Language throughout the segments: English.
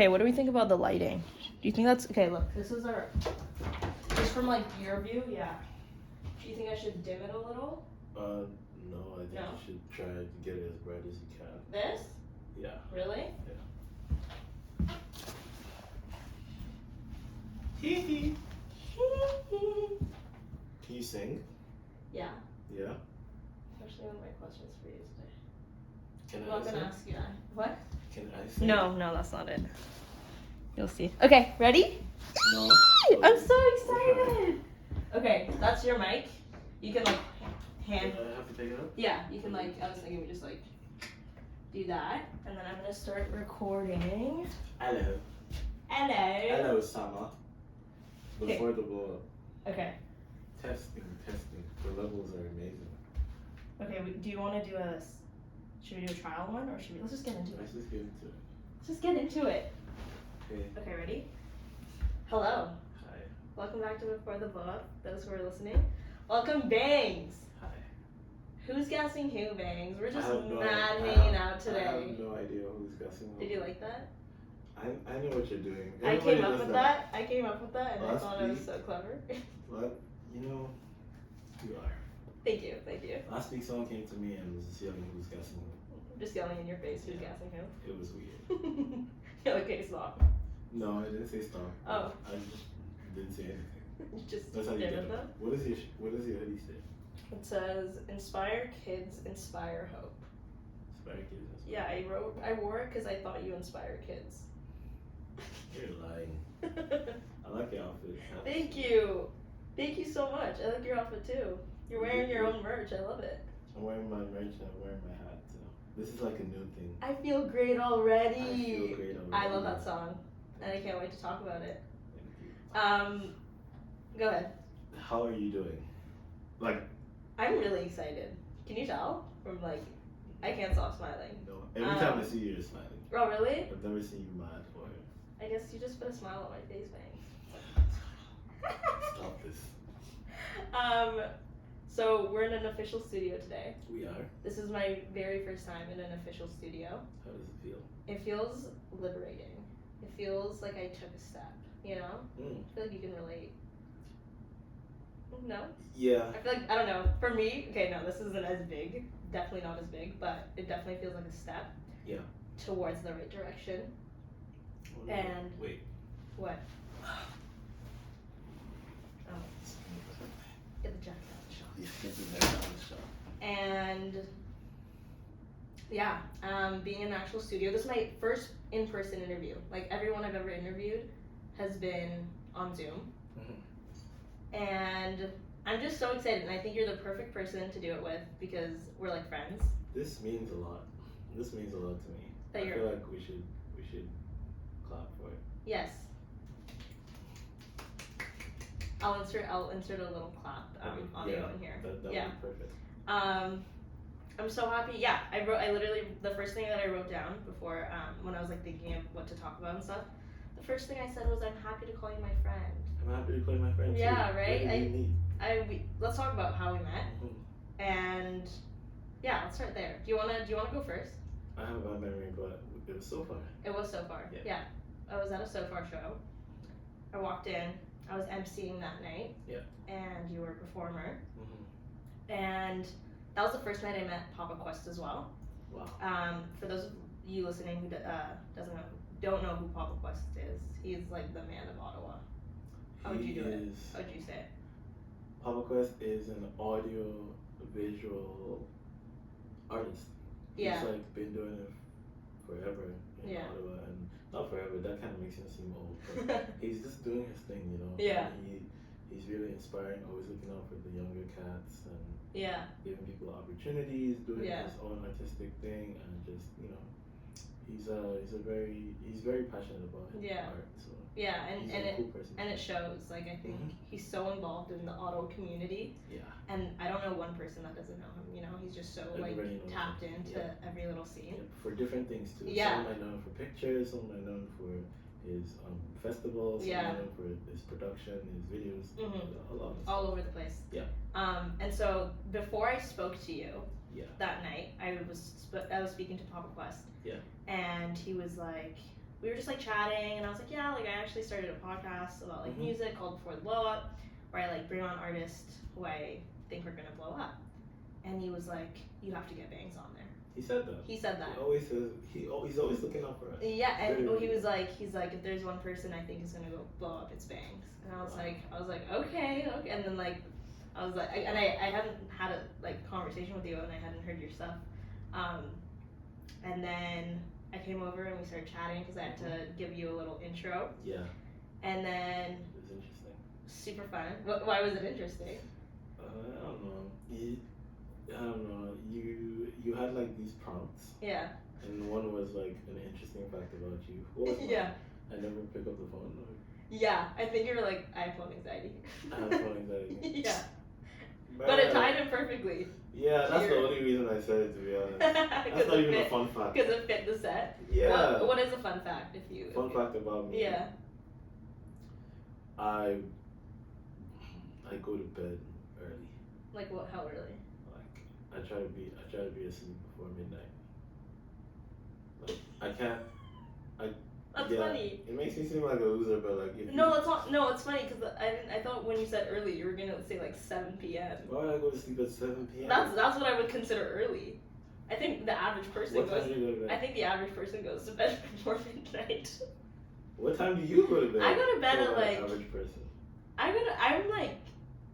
Okay, what do we think about the lighting? Do you think that's okay? Look, this is our. Just from like your view, yeah. Do you think I should dim it a little? No, I think No? you should try to get it as bright as you can. This? Yeah. Really? Yeah. Hee hee. Can you sing? Yeah. Yeah. Actually, one of my questions for you today. Can I'm I not gonna sing? ask you that. What? Can I sing? No, that's not it. You'll see. Okay, ready? No. I'm so excited. Okay, that's your mic. You can like hand. I have to pick it up? Yeah, you can like. I was thinking we just like do that, and then I'm gonna start recording. Hello. Hello. Hello, Summer. Before the blow up. Okay. Testing. The levels are amazing. Okay. Do you want to do a? Should we do a trial one, or should we? Let's just get into it. Let's just get into it. Let's just get into it. Okay. Okay, ready? Hello. Hi. Welcome back to Before the Blow Up. Those who are listening, welcome, Banggz. Hi. Who's guessing who, Banggz? We're just hanging out today. I have no idea who's guessing. Did you like that? I know what you're doing. I came up with that, and I thought it was so clever. But, you are. Thank you. Last week someone came to me and was just yelling who's guessing who. Just yelling in your face who's guessing who. It was weird. You're like, okay, stop. No, I didn't say stop. Oh. I just didn't say anything. You just That's how you did get it though? What does your hoodie say? It says, inspire kids, inspire hope. Inspire kids. Yeah, I wore it because I thought you inspire kids. You're lying. I like your outfit. Thank you so much. I like your outfit too. You're wearing your own merch. I love it. I'm wearing my merch and I'm wearing my hat. So this is like a new thing. I feel great already. I feel great already. I love that song, and I can't wait to talk about it. Thank you. Go ahead. How are you doing? Like, I'm really excited. Can you tell? From like, I can't stop smiling. no. Every time I see you, you're smiling. Oh really? I've never seen you mad or. I guess you just put a smile on my face, Banggz. Stop this. So we're in an official studio today. We are. This is my very first time in an official studio. How does it feel? It feels liberating. It feels like I took a step, you know? I feel like you can relate. No? Yeah. I feel like, I don't know, for me, okay, no, this isn't as big. Definitely not as big, but it definitely feels like a step. Yeah. Towards the right direction. Oh, And. wait. What? Oh. Get the jacket out of the shop. Yeah, get the jacket out of the shop. And yeah, being in an actual studio. This is my first in-person interview. Like everyone I've ever interviewed has been on Zoom. And I'm just so excited, and I think you're the perfect person to do it with because we're like friends. This means a lot. This means a lot to me. That I feel like we should clap for it. Yes. I'll insert a little clap audio in here. That would be perfect. I'm so happy. Yeah, I literally, the first thing that I wrote down before, when I was like thinking of what to talk about and stuff, the first thing I said was, I'm happy to call you my friend. I'm happy to call you my friend too. Yeah, right? What do you need? Let's talk about how we met. And yeah, let's start there. Do you wanna go first? I have a bad memory, but it was so far. It was so far. Yeah. I was at a So Far show. I walked in. I was emceeing that night. Yeah. And you were a performer. And that was the first night I met Papa Quest as well. Wow. For those of you listening who don't know who Papa Quest is, he's like the man of Ottawa. How would you do it? How would you say it? Papa Quest is an audio visual artist. Yeah. He's like been doing it forever in Ottawa, and not forever. That kind of makes him seem old. But he's just doing his thing, you know. Yeah. And he's really inspiring. Always looking out for the younger cats and giving people opportunities, doing his own artistic thing, and just he's very passionate about art. So he's a cool person. And it shows. Like I think he's so involved in the Ottawa community. Yeah. And I don't know one person that doesn't know him. You know, he's just so tapped into every little scene. Yeah, for different things too. Yeah. Some might know him for pictures. Some might know him for his festivals. Some might know him for his production, his videos. A lot of stuff. All over the place. Yeah. And so before I spoke to you. That night, I was speaking to Papa Quest. Yeah. And he was like, we were just like chatting, and I was like, yeah, like I actually started a podcast about like music called Before the Blow Up, where I like bring on artists who I think are gonna blow up. And he was like, you have to get Banggz on there. He said that. He said that. He always says he's always looking out for us. Yeah, and he's like, if there's one person I think is gonna go blow up, it's Banggz. And I was like, okay. And then like, I was like, I hadn't had a like conversation with you, and I hadn't heard your stuff. And then I came over and we started chatting because I had to give you a little intro. Yeah. And then. It was interesting. Super fun. Why was it interesting? I don't know. You had like these prompts. Yeah. And one was like an interesting fact about you. What was one? Yeah. I never pick up the phone. Or... Yeah, I think you were like, I have phone anxiety. I have phone anxiety. Yeah. But it tied in perfectly. Yeah, that's the only reason I said it, to be honest. That's not even a fun fact. Because it fit the set. Yeah. What is a fun fact Fun fact about me? Yeah. I go to bed early. Like what? How early? Like I try to be asleep before midnight. Like I can't. That's funny. It makes me seem like a loser, but like if that's not. No, it's funny because I thought when you said early, you were gonna say like 7 p.m. Why would I go to sleep at 7 p.m.? That's what I would consider early. I think the average person What time do you go to bed? I think the average person goes to bed before midnight. What time do you go to bed? I go to bed at like. Average person. I'm like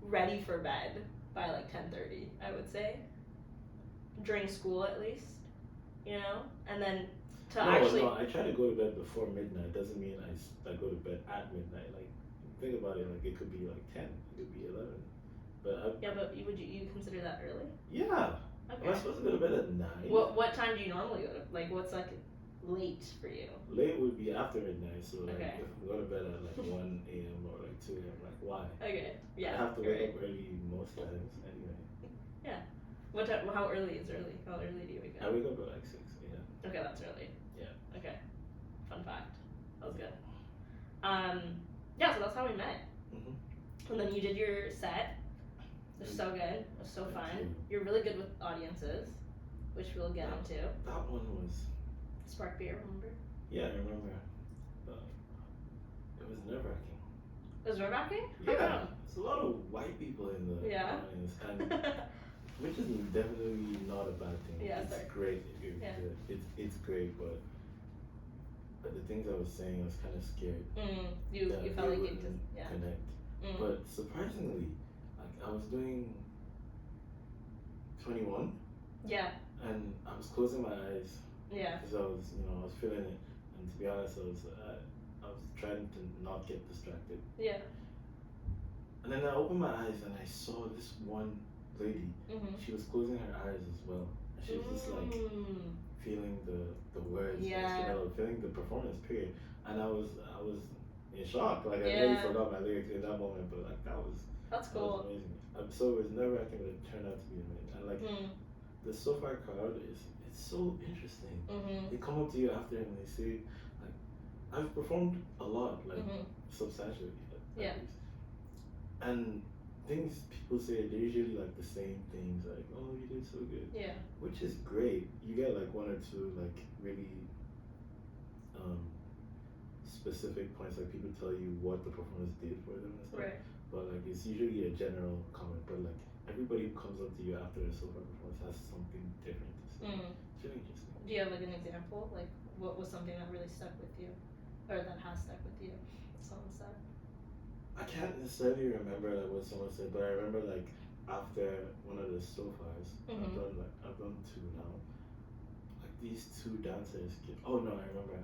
ready for bed by like 10:30. I would say. During school at least, and then. No, I try to go to bed before midnight. Doesn't mean I go to bed at midnight. Like, think about it. Like, it could be like 10. It could be 11. But would you consider that early? Yeah. Okay. Am I supposed to go to bed at 9? What time do you normally go to? Like, what's like late for you? Late would be after midnight. So like, okay. if I go to bed at like 1 a.m. or like 2 a.m., like why? Okay. Yeah. I have to wake up early most times anyway. Yeah. What time? How early is early? How early do you wake up? I wake up at like 6 a.m. Okay, that's early. Yeah. Okay. Fun fact. That was good. Yeah, so that's how we met. And then you did your set. It was so good. It was so fun. You're really good with audiences, which we'll get into. That one was. Spark Beer, remember? Yeah, I remember. It was nerve-wracking. It was nerve-wracking? Yeah. There's a lot of white people in the audience. And which is definitely not a bad thing. Yeah, it's great. It's great, but the things I was saying, I was kind of scared. You felt like you just connect. But surprisingly, like I was doing 21. Yeah. And I was closing my eyes. Yeah. Because I was feeling it, and to be honest, I was trying to not get distracted. Yeah. And then I opened my eyes and I saw this one lady. She was closing her eyes as well. She was just like feeling the words, feeling the performance period. And I was in shock. Like I really forgot my lyrics in that moment, but like that's cool. That was amazing. So it was nerve-wracking, but it turned out to be amazing. And like the SoFi crowd it's so interesting. They come up to you after and they say, like, I've performed a lot, like substantially at least. And things people say, they're usually like the same things, like, oh, you did so good. Yeah. Which is great. You get like one or two like really specific points, like people tell you what the performance did for them and stuff. Right. But like it's usually a general comment. But like everybody who comes up to you after a SoFi performance has something different to say. It's really interesting. Do you have like an example? Like what was something that really stuck with you? Or that has stuck with you? Someone said. I can't necessarily remember like what someone said, but I remember like after one of the SoFis, I've done 2 now. Like these 2 dancers. Oh no, I remember.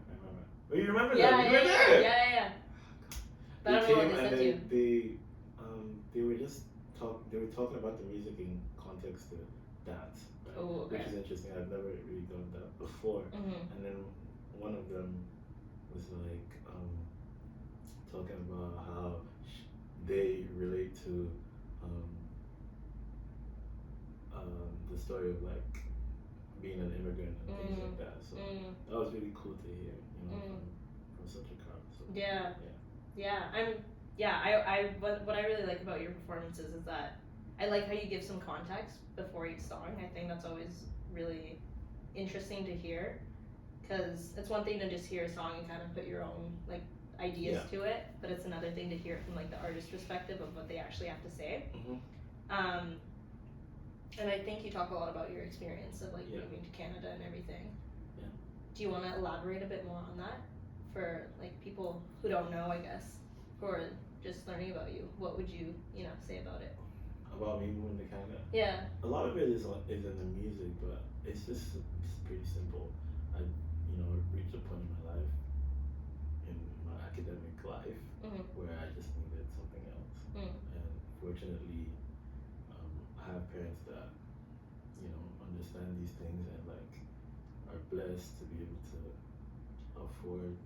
Oh, you remember that? You were there. Yeah. But I don't know what they said to you. They were talking about the music in context to dance. Right? Oh, okay. Which is interesting. I've never really done that before. And then one of them was like talking about how they relate to the story of like being an immigrant and things like that. So that was really cool to hear, from such a crowd. So, what I really like about your performances is that I like how you give some context before each song. I think that's always really interesting to hear. because it's one thing to just hear a song and kind of put your own like ideas to it, but it's another thing to hear it from like the artist's perspective of what they actually have to say. And I think you talk a lot about your experience of like moving to Canada and everything. Yeah. Do you want to elaborate a bit more on that for like people who don't know, I guess, or just learning about you? What would you say about it? About me moving to Canada? Yeah. A lot of it is in the music, but it's pretty simple. I reached a point in my life, in my academic life, where I just needed something else. And fortunately, I have parents that understand these things and like are blessed to be able to afford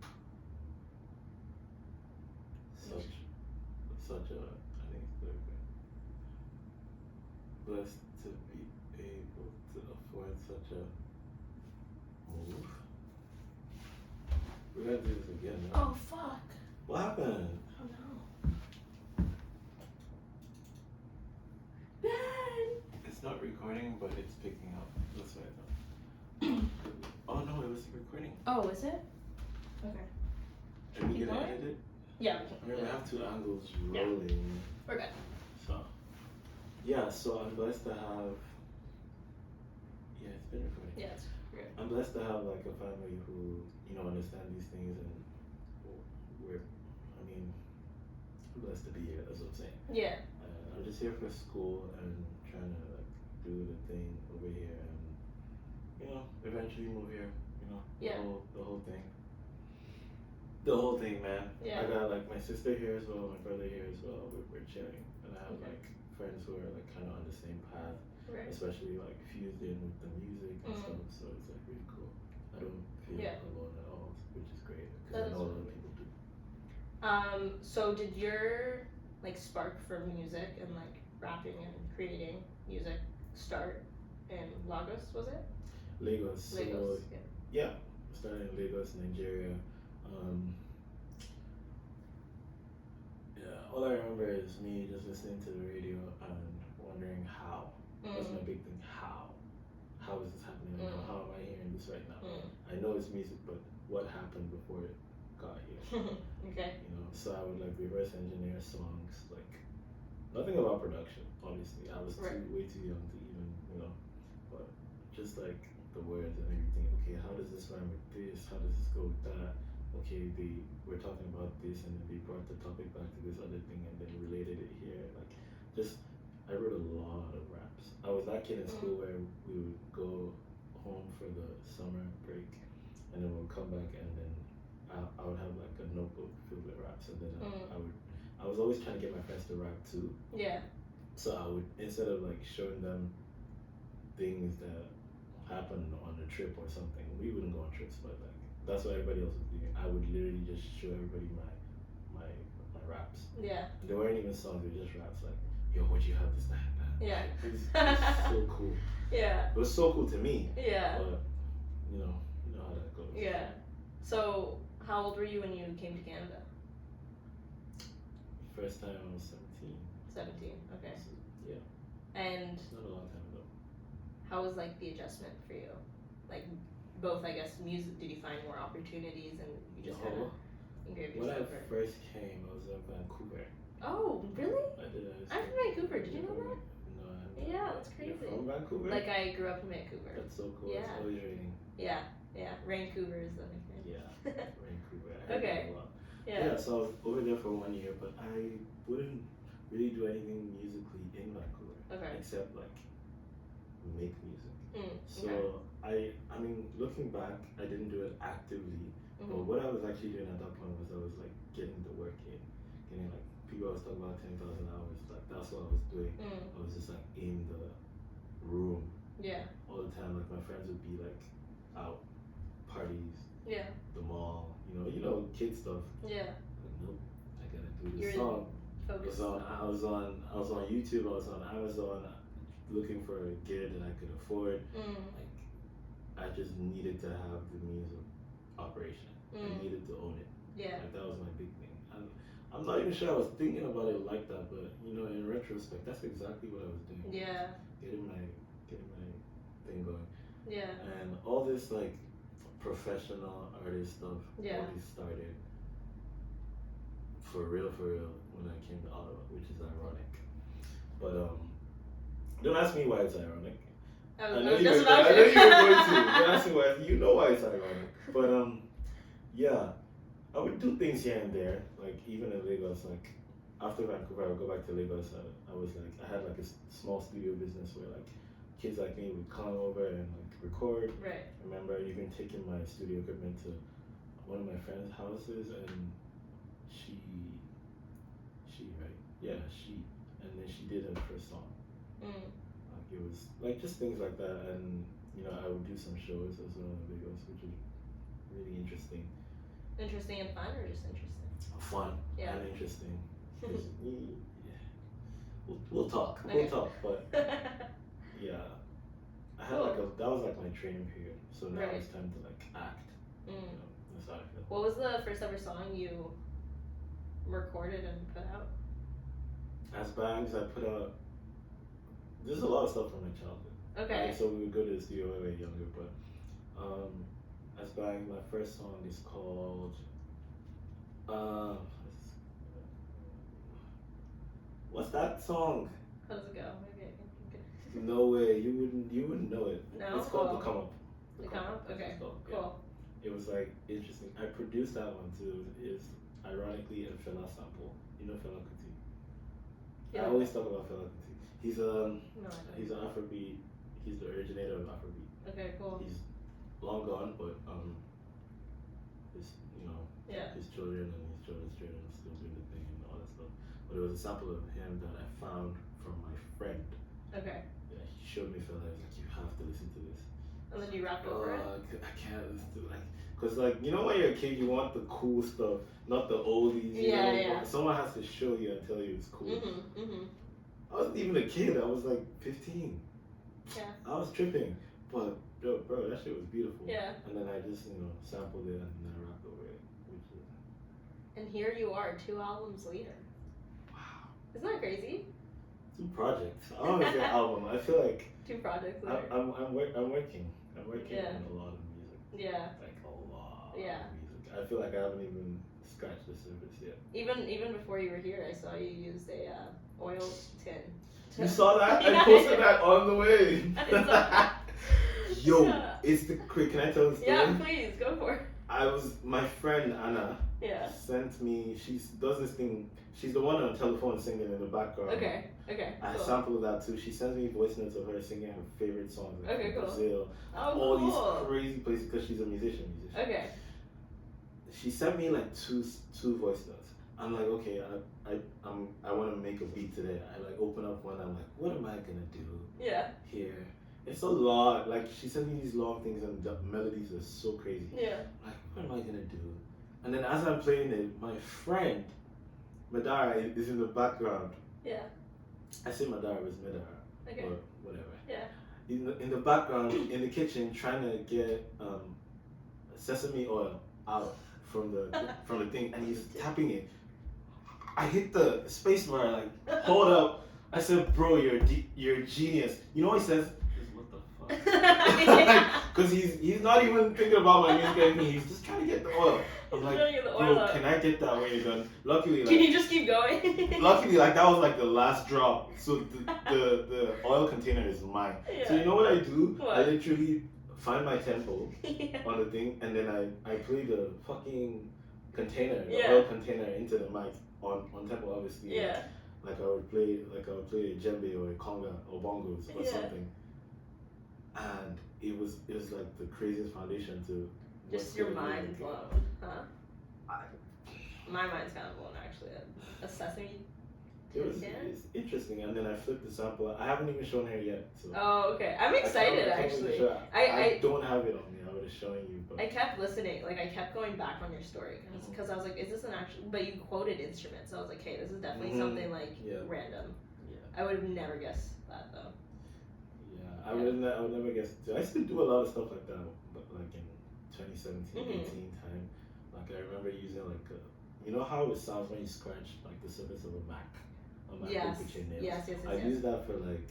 such a, I think it's very good. Blessed to be able to afford such a move. We gotta do this again, right? Oh fuck. What happened? I don't know. Ben! It's not recording, but it's picking up. That's what I thought. Oh no, it was recording. Oh, is it? Okay. Are we gonna edit it? Yeah. I mean, we have two angles rolling. Yeah. We're good. So I'm blessed to have. Yeah, it's been recording. Yeah, it's good. I'm blessed to have like a family who understand these things, and I'm blessed to be here. That's what I'm saying. Yeah. I'm just here for school and trying to like do the thing over here, and eventually move here. Yeah. The whole thing. The whole thing, man. Yeah. I got like my sister here as well, my brother here as well. We're chilling, and I have like friends who are like kind of on the same path, especially like fused in with the music and stuff. So it's like really cool. I don't feel alone at all, which is great because I know a lot of people do. So did your like spark for music and like rapping and creating music start in Lagos? Was it? Lagos. Lagos. So, yeah. Started in Lagos, Nigeria. All I remember is me just listening to the radio and wondering how. That's my big thing. How is this happening? How am I hearing this right now? I know it's music, but what happened before it got here? Okay. So I would like reverse engineer songs, like nothing about production. Obviously, I was way too young to even but just like the words and everything. Okay, how does this rhyme with this? How does this go with that? Okay, we're talking about this, and then they brought the topic back to this other thing, and then related it here. Like, I wrote a lot of raps. I was that kid in school where we would go home for the summer break, and then we'll come back, and then I would have like a notebook filled with raps, and then I was always trying to get my friends to rap too. Yeah. So I would, instead of like showing them things that happened on a trip or something, we wouldn't go on trips, but like that's what everybody else was doing. I would literally just show everybody my raps. Yeah. They weren't even songs; they were just raps. Like, yo, what you have this that? Yeah. It was so cool. Yeah. It was so cool to me. Yeah. But you know how that goes. Yeah. So how old were you when you came to Canada? First time I was 17. 17. Okay. So, yeah. And it's not a long time ago. How was like the adjustment for you? Like both, I guess, music. Did you find more opportunities, and you just kind of engraved yourself? When I first came, I was in Vancouver. Oh, really? I did. I'm from Vancouver. Did you know that? No, I haven't. Yeah, that's crazy. You're from Vancouver? Like I grew up in Vancouver. That's so cool. Yeah. It's always raining. Yeah. Vancouver is the nickname. Yeah. Vancouver. I Okay. a lot. Yeah. So I was over there for 1 year, but I wouldn't really do anything musically in Vancouver. Okay. Except like make music. So I mean, looking back, I didn't do it actively. But what I was actually doing at that point was I was like getting the work in, getting like people always talk about 10,000 hours. Like that's what I was doing. I was just like in the room. Yeah. All the time. Like my friends would be like out parties. Yeah. The mall. Kid stuff. Yeah. Like, nope. I gotta do this song. I was on YouTube. I was on Amazon, looking for a gear that I could afford. Like I just needed to have the means of operation. I needed to own it. Yeah. Like that was my big thing. And I'm not even sure I was thinking about it like that, but in retrospect, that's exactly what I was doing. Yeah. Getting my thing going. Yeah. And all this like professional artist stuff Yeah. only started for real when I came to Ottawa, which is ironic. But don't ask me why it's ironic. I know you were going to. Don't ask me why. You know why it's ironic. But yeah, I would do things here and there. Like even in Lagos, like after Vancouver, I would go back to Lagos. I was like, I had like a small studio business where like kids like me would come over and like record. Right. I remember even taking my studio equipment to one of my friends' houses, and and then she did her first song. Like it was like just things like that, and I would do some shows as well in Lagos, which is really interesting. Interesting and fun, or just interesting? Fun. Yeah. And interesting. We'll talk. Okay. We'll talk, but yeah. I had that was like my training period. So now it's time to like act. That's how I feel. What was the first ever song you recorded and put out? As Banggz, I put out. There's a lot of stuff from my childhood. Okay. So we would go to the studio when we were younger, but as Banggz, my first song is called what's that song? How does it go? Maybe I can. No way, you wouldn't know it. No. It's called The Come Up. The Come Up. Okay. Cool. Yeah. It was like interesting. I produced that one too. It's ironically a Fela sample. You know Fela Kuti? Yeah. I always talk about Fela Kuti. He's an Afrobeat. He's the originator of Afrobeat. Okay, cool. He's long gone, but his children and his children's children are still doing the thing and all that stuff. But it was a sample of him that I found from my friend. Okay. Yeah, he showed me Fela. He was like, you have to listen to this. And then you rapped over it? I can't listen to it. Because, when you're a kid, you want the cool stuff, not the oldies. Yeah. Someone has to show you and tell you it's cool. I wasn't even a kid. I was like 15. Yeah. I was tripping. But, bro, that shit was beautiful. Yeah. And then I just, sampled it and then I rapped over it. And here you are, 2 albums later. Wow. Isn't that crazy? 2 projects. I don't want to say album. I feel like 2 projects later. I'm working. I'm working Yeah. on a lot of music. Yeah. Like a lot of Yeah. music. I feel like I haven't even scratched the surface yet. Even before you were here, I saw you used a oil tin. You saw that? I posted that on the way. Yo, it's the quick. Can I tell the story? Yeah, please go for it. My friend Anna. Yeah. Sent me. She does this thing. She's the one on the telephone singing in the background. Okay. I sampled that too. She sends me voice notes of her singing her favorite songs. Like Okay, cool. Brazil. All these crazy places because she's a musician. Okay. She sent me like two voice notes. I'm like, okay, I want to make a beat today. I like open up one. I'm like, what am I gonna do? Yeah. Here. It's a lot. Like she sent me these long things and the melodies are so crazy. Yeah. Like, what am I gonna do? And then as I'm playing it, my friend Madara is in the background. Yeah. I say Madara, but it's Madara. Okay. Or whatever. Yeah. In the background, in the kitchen, trying to get sesame oil out from the thing, and he's tapping it. I hit the space bar, like, hold up. I said, bro, you're a genius. You know what he says? What the fuck? Because he's not even thinking about my music or anything. He's just trying to get the oil. I'm like, bro, can I get that when you're done? Luckily, like, can you just keep going? Luckily, like, that was like the last drop. So the oil container is mine. Yeah. So you know what I do? What? I literally find my tempo on the thing, and then I play the fucking container, the oil container into the mic on tempo, obviously. Yeah. Like I would play a djembe or a conga or bongos or something. And it was like the craziest foundation to just your mind blown, huh? My mind's kind of blown actually. A sesame. It's interesting, and then I flipped the sample. I haven't even shown her yet. So oh, okay. I'm excited actually. I don't have it on me. I would have shown you. But I kept listening. Like I kept going back on your story because I was like, is this an actual? But you quoted instruments, so I was like, hey, this is definitely something like random. Yeah. I would have never guessed that though. Yeah, I would never guess. I still do a lot of stuff like that, but like in 2017, 18 time. Like I remember using like you know how it sounds when you scratch like the surface of a Mac. Yes. I use that for like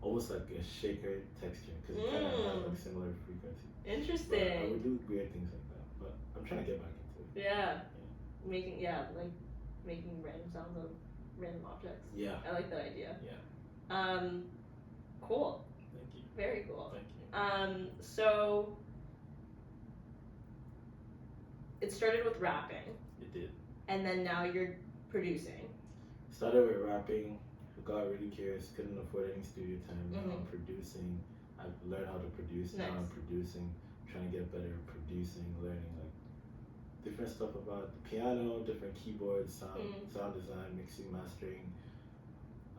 almost like a shaker texture because it kind of has like similar frequency. Interesting. But I would do weird things like that, but I'm trying to get back into it. Yeah. Making random sounds of random objects. Yeah. I like that idea. Yeah. Cool. Thank you. Very cool. Thank you. So it started with rapping. It did. And then now you're producing. Started with rapping, got really curious, couldn't afford any studio time. Now I'm producing. I've learned how to produce. Nice. Now I'm producing, trying to get better at producing, learning like different stuff about the piano, different keyboards, sound design, mixing, mastering.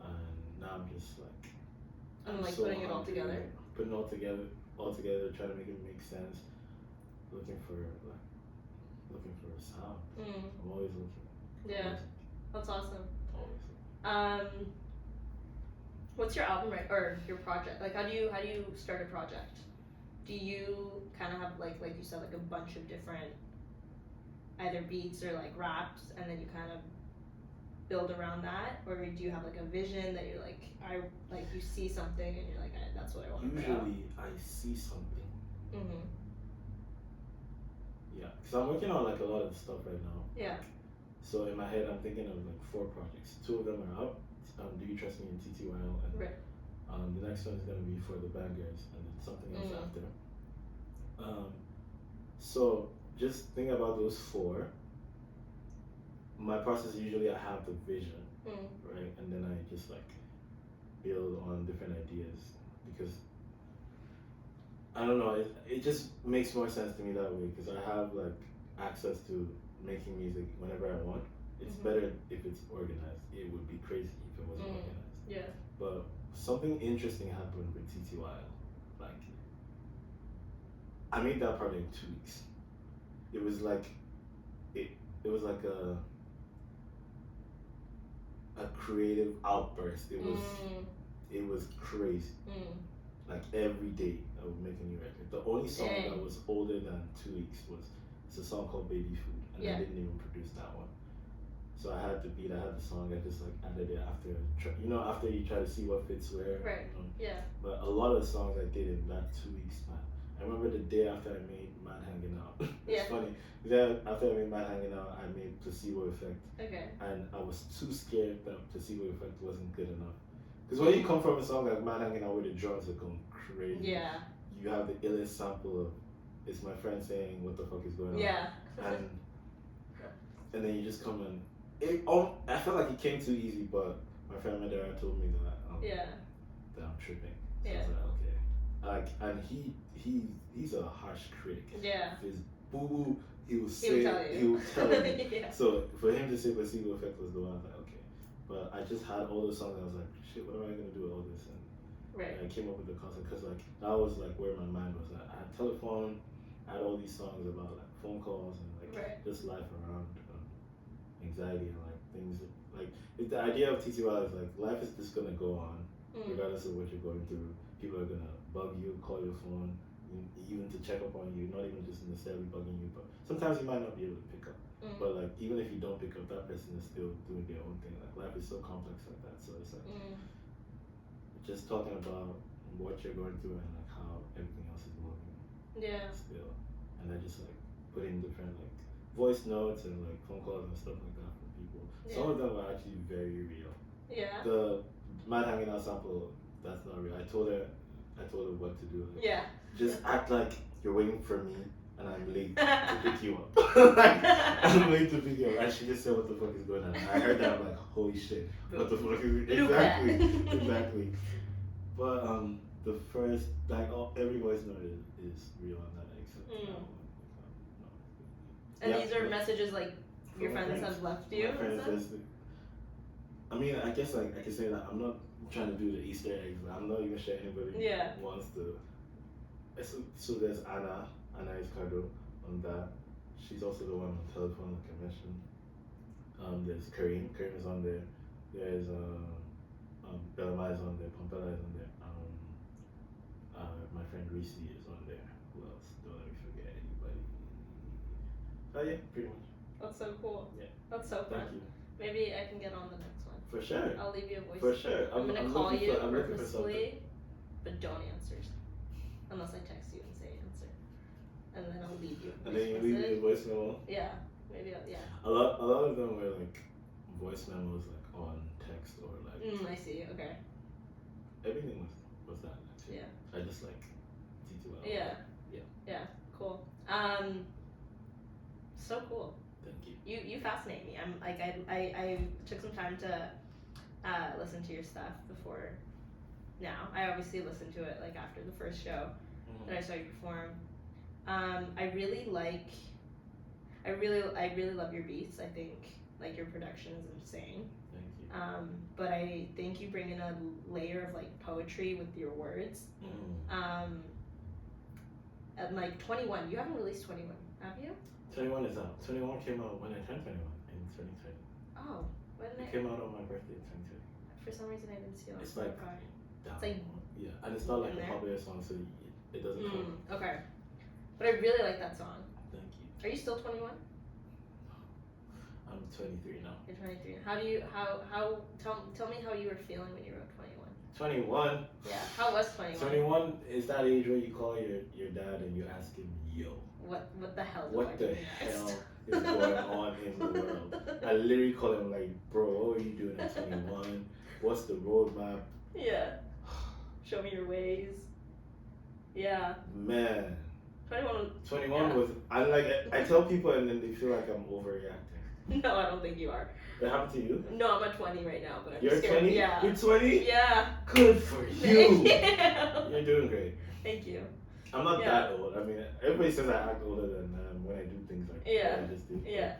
And now I'm just like putting it all together. Putting all together, trying to make it make sense. Looking for a sound. I'm always looking. Yeah. That's awesome. Always. What's your album or your project? Like how do you start a project? Do you kind of have like you said like a bunch of different either beats or like raps and then you kind of build around that, or do you have like a vision that you're like you see something and you're like that's what I want to do? Usually I see something. Yeah, because I'm working on like a lot of stuff right now. Yeah. So in my head I'm thinking of like 4 projects. 2 of them are out. Do You Trust Me in TTYL, and right. The next one is going to be for the Banggz, and then something else after. So just think about those 4. My process usually I have the vision, right, and then I just like build on different ideas because I don't know, it just makes more sense to me that way because I have like access to making music whenever I want. It's better if it's organized. It would be crazy if it wasn't organized. Yeah. But something interesting happened with TTYL. Like, I made that part in 2 weeks. It was like, it was like a creative outburst. It was crazy. Like every day I would make a new record. The only song that was older than 2 weeks was a song called Baby Food, and I didn't even produce that one. So I had the beat, I had the song, I just like added it after you try to see what fits where. Right. Yeah. But a lot of the songs I did in that 2 weeks, man. I remember the day after I made Mad Hanging Out. It's funny. Then after I made Mad Hanging Out, I made Placebo Effect. Okay. And I was too scared that Placebo Effect wasn't good enough. Because when you come from a song like Mad Hanging Out where the drums are going crazy, you have the illest sample of it's my friend saying what the fuck is going on. Yeah. And then you just come and I felt like it came too easy, but my friend Medera told me that I'm tripping. So I was like, okay. And he's a harsh critic. Yeah. If it's boo boo, he will tell you. Yeah. So for him to say Placebo Effect was the one, I was like, okay. But I just had all those songs and I was like, shit, what am I gonna do with all this? And I came up with the concept because like that was like where my mind was at. I had telephone, I had all these songs about like phone calls and like just life around anxiety and like things like the idea of TTY is like life is just gonna go on regardless of what you're going through. People are gonna bug you, call your phone, even to check up on you, not even just necessarily bugging you, but sometimes you might not be able to pick up. But like even if you don't pick up, that person is still doing their own thing. Like life is so complex like that. So it's like just talking about what you're going through and like how everything else is moving. Yeah. Still. And I just like put in different like voice notes and like phone calls and stuff like that from people. Yeah. Some of them are actually very real. Yeah. The Mad Hanging Out sample, that's not real. I told her what to do. Like, just act like you're waiting for me and I'm late to pick you up. Like, I'm late to pick you up. And she just said, what the fuck is going on? And I heard that, I'm like, holy shit. What the fuck is it? Exactly. But the first, like every voice note is real on that except that one. And these are messages like your friends have left you? I mean, I guess like I can say that I'm not trying to do the Easter eggs. I'm not even sure anybody wants to. So there's Anna Iscardo on that. She's also the one on telephone, like I mentioned. There's Kareem is on there. There's Belma is on there. Pompela is on there. My friend Reese is on there. Who else? Don't let me forget anybody. Oh yeah, pretty much. That's so cool. Yeah. That's so fun. Thank you. Maybe I can get on the next one. For sure. I'll leave you a voice. For sure. I'm gonna call you purposely but don't answer. Unless I text you and say answer. And then I'll leave you. And then you leave me a voice memo? Yeah. Maybe yeah. A lot of them were like voice memos like on text or like I see, okay. Everything was that actually. Yeah. I just like T2L. Yeah. Yeah. Yeah, cool. So cool. Thank you. You fascinate me. I'm like I took some time to listen to your stuff before now. I obviously listened to it like after the first show that I saw you perform. I really love your beats. I think like your production is insane. Thank you. But I think you bring in a layer of like poetry with your words. And like 21, you haven't released 21, have you? 21 is out. 21 came out when I turned 21 in 2020. Oh, when it came out on my birthday in 2020. For some reason I didn't see it on It's Spotify. It's like yeah, and it's not like a popular song, so it doesn't come. Okay. But I really like that song. Thank you. Are you still 21? I'm 23 now. You're 23. How do you tell me how you were feeling when you wrote 21? 21? Yeah. How was 21? 21 is that age where you call your dad and you ask him, yo. What the hell? What the hell is going on in the world? I literally call him like, bro, what are you doing at 21? What's the roadmap? Yeah. Show me your ways. Yeah. Man. 21 yeah. was, I tell people and then they feel like I'm overreacting. No, I don't think you are. It happened to you? No, I'm at 20 right now, but I'm You're scared. 20? Yeah. You're 20? Yeah. Good for you. Thank you. You're doing great. Thank you. I'm not that old. I mean, everybody says I act older than when I do things like yeah. I just do. Yeah.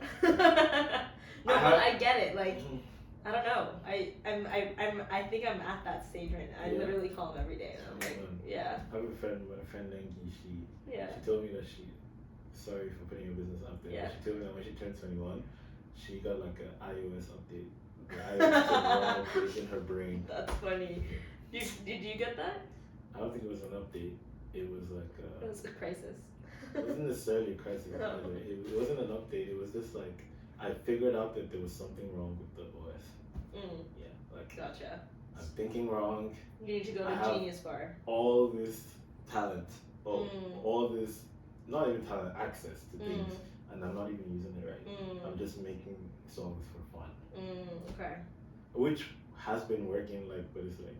No, I get it. Like, I don't know. I think I'm at that stage right now. I literally call him every day, and I'm like, yeah. I have a friend, my friend Lenky. She told me that sorry for putting your business out there. Yeah. But she told me that when she turned 21, she got like an iOS update. The iOS update in her brain. That's funny. Did you get that? I don't think it was an update. It was like it was a crisis. It wasn't necessarily a crisis. No. It wasn't an update. It was just like I figured out that there was something wrong with the OS. Yeah, like gotcha. I'm thinking wrong. You need to go to Genius Bar. All this talent, all this, not even talent, access to things, and I'm not even using it right. I'm just making songs for fun. Okay. Which has been working, like, but it's like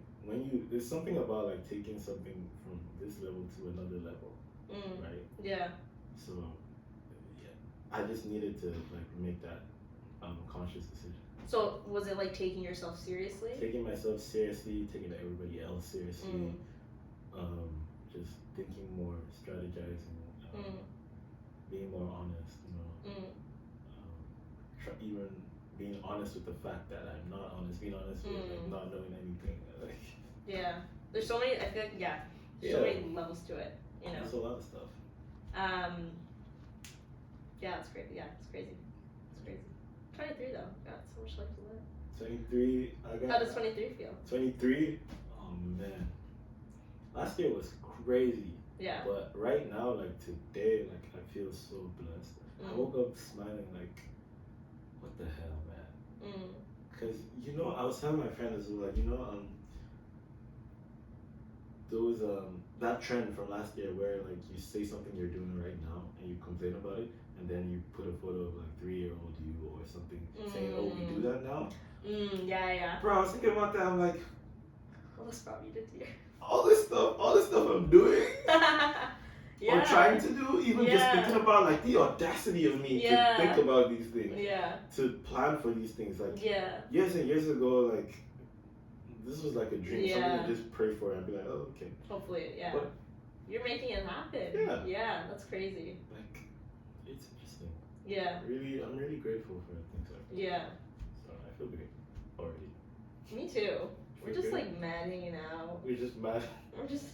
there's something about like taking something from this level to another level, right? Yeah. So, yeah, I just needed to like make that conscious decision. So was it like taking yourself seriously? Taking myself seriously, taking everybody else seriously, just thinking more, strategizing, being more honest, even being honest with the fact that I'm not honest, being honest with like not knowing anything. Like, yeah, there's so many. I feel like there's so many levels to it. You know, there's a lot of stuff. Yeah, it's great. Yeah, it's crazy. It's crazy. 23 though, got so much life to live. 23. How does 23 feel? 23. Oh man, last year was crazy. Yeah. But right now, like today, like I feel so blessed. I woke up smiling like, what the hell, man? Cause I was telling my friend as well, like those that trend from last year where like you say something you're doing right now and you complain about it, and then you put a photo of like 3-year-old you or something saying, oh, we do that now. Yeah. Bro, I was thinking about that. I'm like, all the stuff you did here. All this stuff I'm doing. Or trying to do, even just thinking about like the audacity of me to think about these things. To plan for these things. Like years and years ago, like this was like a dream. Something to just pray for and be like, oh, okay. Hopefully, But you're making it happen. Yeah, that's crazy. Like, it's interesting. Yeah. I'm really grateful for things like that. Yeah. So I feel great already. Me too. We're just like mad hanging out. We're just mad. We're just.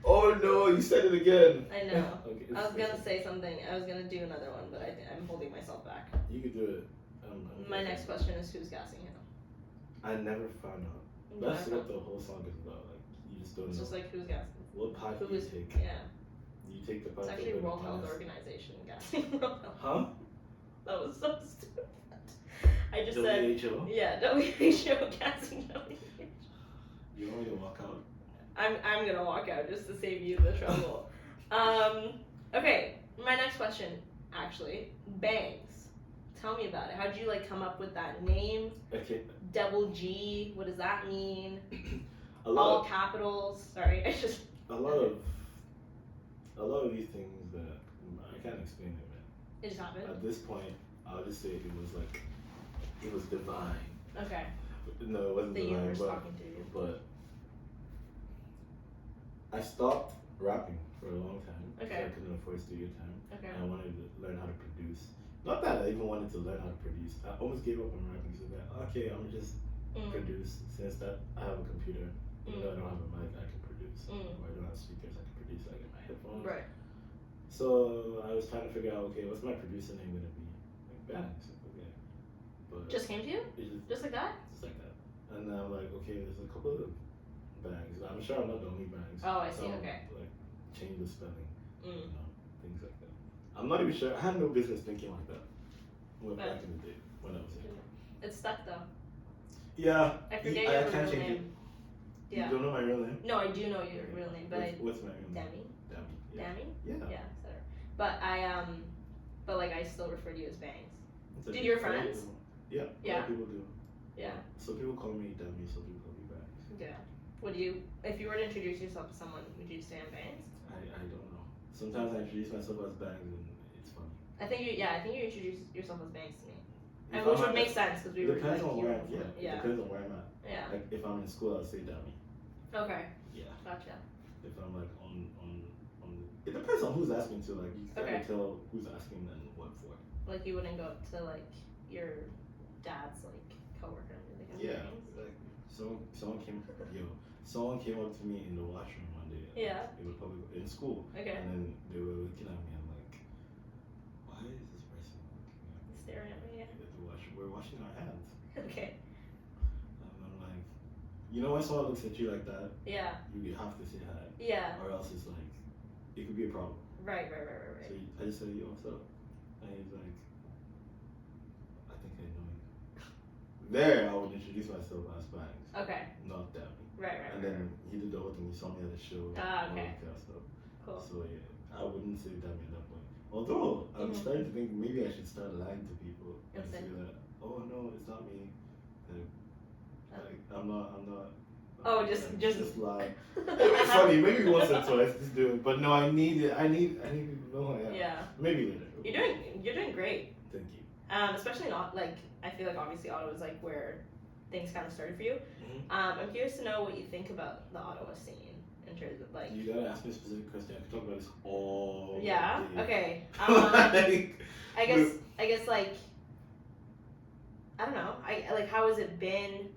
Oh no, you said it again. I know. Okay, I was gonna say something. I was gonna do another one, but I'm holding myself back. You could do it. My next question is who's gassing him? I never found out. That's what the whole song is about. Like you just don't know. It's just like who's gassing. What part do you take? Yeah. You take the part. It's actually World Health Organization gassing World Health. Huh? That was so stupid. I just WHO? said. Yeah, WHO gassing WHO. You want me to walk out? I'm gonna walk out just to save you the trouble. Okay, my next question, actually, Banggz. Tell me about it. How'd you like come up with that name? Okay. Double G. What does that mean? All capitals. Sorry, I just. A lot of these things that I can't explain it, man. It just happened. At this point, I'll just say it was divine. Okay. No, it wasn't the divine. Universe talking to you. But I stopped rapping for a long time. Okay. I couldn't afford studio time. Okay. And I wanted to learn how to produce. Not that I even wanted to learn how to produce. I almost gave up on rapping, so that okay, I'm just produce. Since that I have a computer, even though I don't have a mic, I can produce. Or I don't have speakers, I can produce like in my headphones. Right. So I was trying to figure out, okay, what's my producer name gonna be? Like Banggz. Okay. But just came to you? Just like that? Just like that. And then I'm like, okay, there's a couple of Banggz. I'm sure I'm not the only Banggz. Oh, I see. So Okay. Like change the spelling. You know, things like that. I'm not even sure. I had no business thinking like that. Back in the day when I was young. It's stuck though. Yeah. I forget I your can't real change name. It. You don't know my real name? No, I do know your real name, but what's my real name? Demi. Yeah. Demi? Yeah. Yeah, etc. But I still refer to you as Banggz. Do your friends? Yeah. A lot of people do. Yeah. Some people call me Demi, some people call me Banggz. Yeah. Would you, if you were to introduce yourself to someone, would you say I'm Banggz? I don't know. Sometimes I introduce myself as Banggz and it's funny. I think you introduce yourself as Banggz to me. And which would make sense because we were depends like on where it depends on where I'm at. Yeah. Like if I'm in school, I'll say Demi. Okay. Yeah. Gotcha. If I'm like on it depends on who's asking too. Like you can tell who's asking and what for. Like you wouldn't go to like your dad's like coworker and be like, yeah. Like someone came up to me in the washroom one day. Yeah. It was probably in school. Okay. And then they were looking at me. I'm like, why is this person looking at me? Staring at me. Yeah. We're washing our hands. Okay. And I'm like, you know when someone looks at you like that? Yeah. You have to say hi. Yeah. Or else it's like, it could be a problem. Right. So I just said, yo, what's up? And he's like, I think I know you. There, I would introduce myself as Banggz. Okay. Not Demi. Right. And then he did the whole thing. He saw me at the show. Okay. All that kind of stuff. Cool. So yeah, I wouldn't say Demi at that point. Although I'm starting to think maybe I should start lying to people and say that, oh no, it's not me. Like I'm not. Oh, just lie. It's funny. Maybe once or twice, just do it. But no, I need people to know who I am. Yeah. Maybe later. You're doing great. Thank you. Especially not like I feel like obviously Ottawa is like where things kind of started for you. Mm-hmm. I'm curious to know what you think about the Ottawa scene in terms of like. You gotta ask me a specific question. I can talk about this all. Yeah. Day. Okay. I guess like. I don't know. How has it been?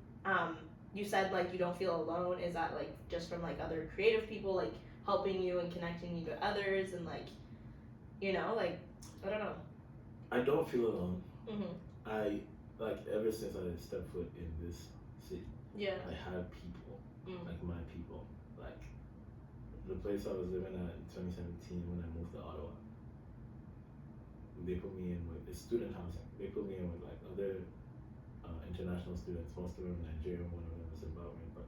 You said like you don't feel alone. Is that like just from like other creative people like helping you and connecting you to others and like, like I don't know. I don't feel alone. Mhm. I like ever since I stepped foot in this city. Yeah. I had people, like my people, like the place I was living at in 2017 when I moved to Ottawa. They put me in with it's student housing. They put me in with like other international students. Most of them Nigerian, one of them is Zimbabwean, but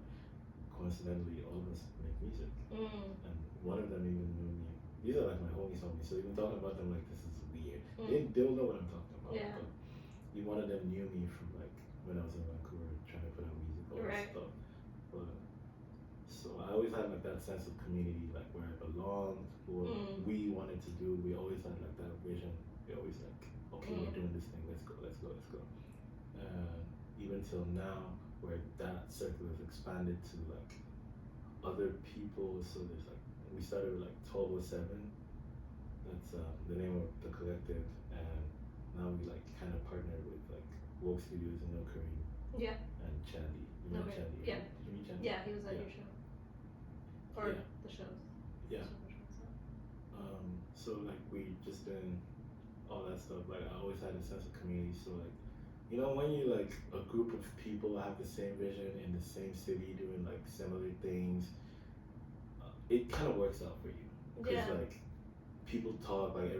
coincidentally, all of us make music. And one of them even knew me. These are like my homies, so even talking about them like this is weird. They'll know what I'm talking about. Yeah. But one of them knew me from like when I was in Vancouver trying to put out music, all that stuff. But so I always had like that sense of community, like where I belonged, what we wanted to do. We always had like that vision. We always like, okay, we're doing this thing. Let's go. Even till now, where that circle has expanded to like other people. So there's like we started with like 1207. That's the name of the collective, and now we like kind of partnered with like Woke Studios in Kareem. Yeah. And Chandy. You know Chandy? Yeah. Did you meet Chandy? Yeah, he was at your show. Or the shows. Yeah. So like we just doing all that stuff. Like I always had a sense of community. So like. When you like a group of people have the same vision in the same city doing like similar things, it kind of works out for you. Because like people talk, like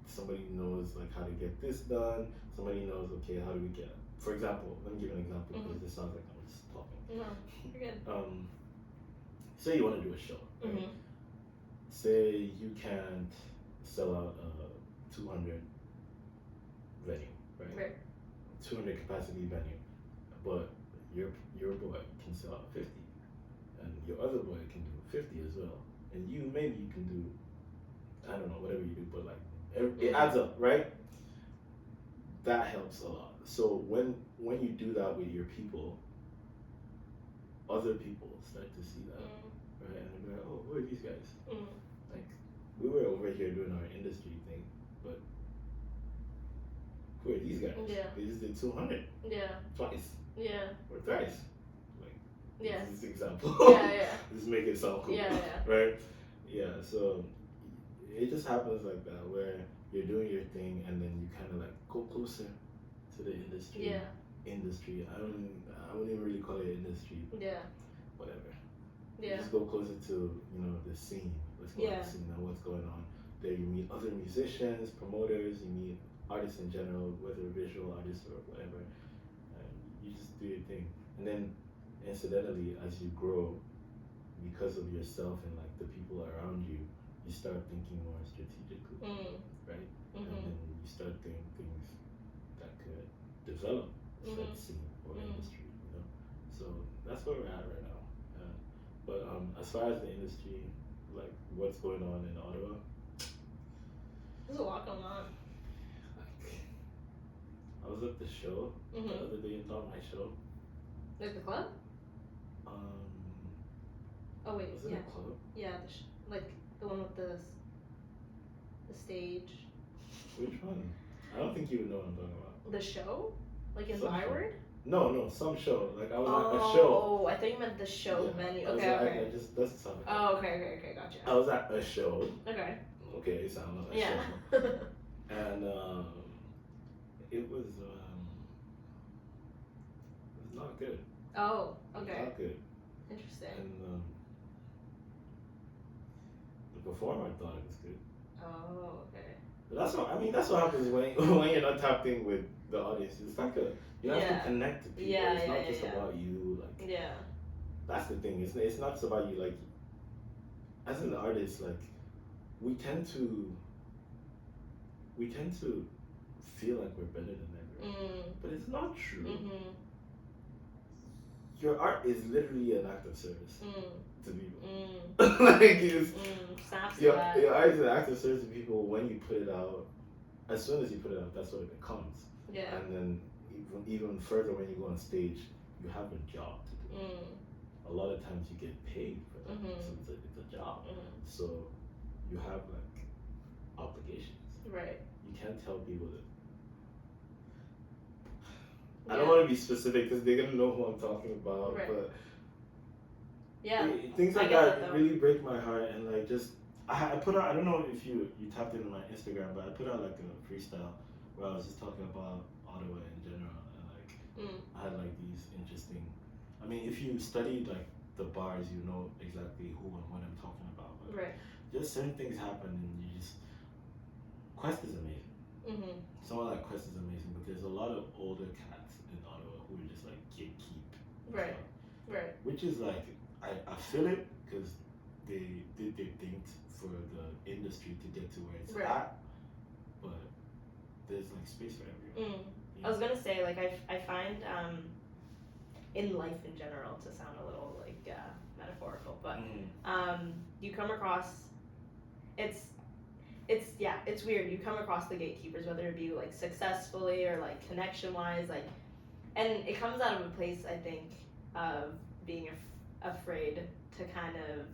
somebody knows like how to get this done. Somebody knows, okay, how do we get? For example, let me give an example because this sounds like I'm just talking. No, you're good. say you want to do a show, right? Mm-hmm. Say you can't sell out a 200 venue, right? Right. 200 capacity venue, but your boy can sell out 50, and your other boy can do 50 as well, and maybe you can do, I don't know, whatever you do, but like it adds up, right? That helps a lot. So when you do that with your people, other people start to see that, right? And they're like, oh, who are these guys? Like, we were over here doing our industry thing, but who are these guys? Yeah. They just did 200. Yeah. Twice. Yeah. Or thrice. Like, yes. This is example. Yeah. Just make it sound cool. Yeah. Right? Yeah, so it just happens like that where you're doing your thing and then you kind of like go closer to the industry. Yeah. Industry. I wouldn't even really call it industry. Yeah. Whatever. Yeah. You just go closer to, the scene. Let's go to the scene and what's going on. There you meet other musicians, promoters, you meet artists in general, whether visual artists or whatever. And you just do your thing. And then incidentally, as you grow, because of yourself and like the people around you, you start thinking more strategically, right? And then you start doing things that could develop that scene or industry, So that's where we're at right now. But as far as the industry, like what's going on in Ottawa, there's a lot going on. Like, I was at the show the other day, not my show. Like the club? Oh wait, was it a club? Yeah, like the one with the stage. Which one? I don't think you would know what I'm talking about. The show? Like in Some Byward? No, some show. Like I was at a show. Oh, I thought you meant the show venue. Okay. That's something. Oh, okay, gotcha. I was at a show. Okay. Okay, so I'm at a show. And it was not good. Oh, okay. It was not good. Interesting. And the performer thought it was good. Oh, okay. But that's what happens when you're not tapping with the audience. It's like you have to connect to people. It's not just about you. Like that's the thing. It's not just about you. Like as an artist, like we tend to feel like we're better than everyone, but it's not true. Your art is literally an act of service to people. Like it's your art is an act of service to people when you put it out. As soon as you put it out, that's what it becomes. Yeah. And then even further when you go on stage, you have a job to do. A lot of times you get paid for that, so it's a job. So you have like obligations. Right. You can't tell people that. I don't want to be specific because they're gonna know who I'm talking about, but things like that really break my heart. And like I put out, I don't know if you tapped into my Instagram, but I put out like a freestyle where I was just talking about Ottawa in general, and like I had like these interesting. I mean, if you studied like the bars, you know exactly who and what I'm talking about. But just certain things happen, and you just Quest is amazing. Someone like Quest is amazing, but there's a lot of older cats in Ottawa who are just like gatekeep. Right. Which is like I feel it because they did their thing for the industry to get to where it's at, but there's like space for everyone. I was gonna say like I find in life in general, to sound a little like metaphorical, but you come across it's weird. You come across the gatekeepers, whether it be like successfully or like connection wise, like, and it comes out of a place I think of being afraid to kind of,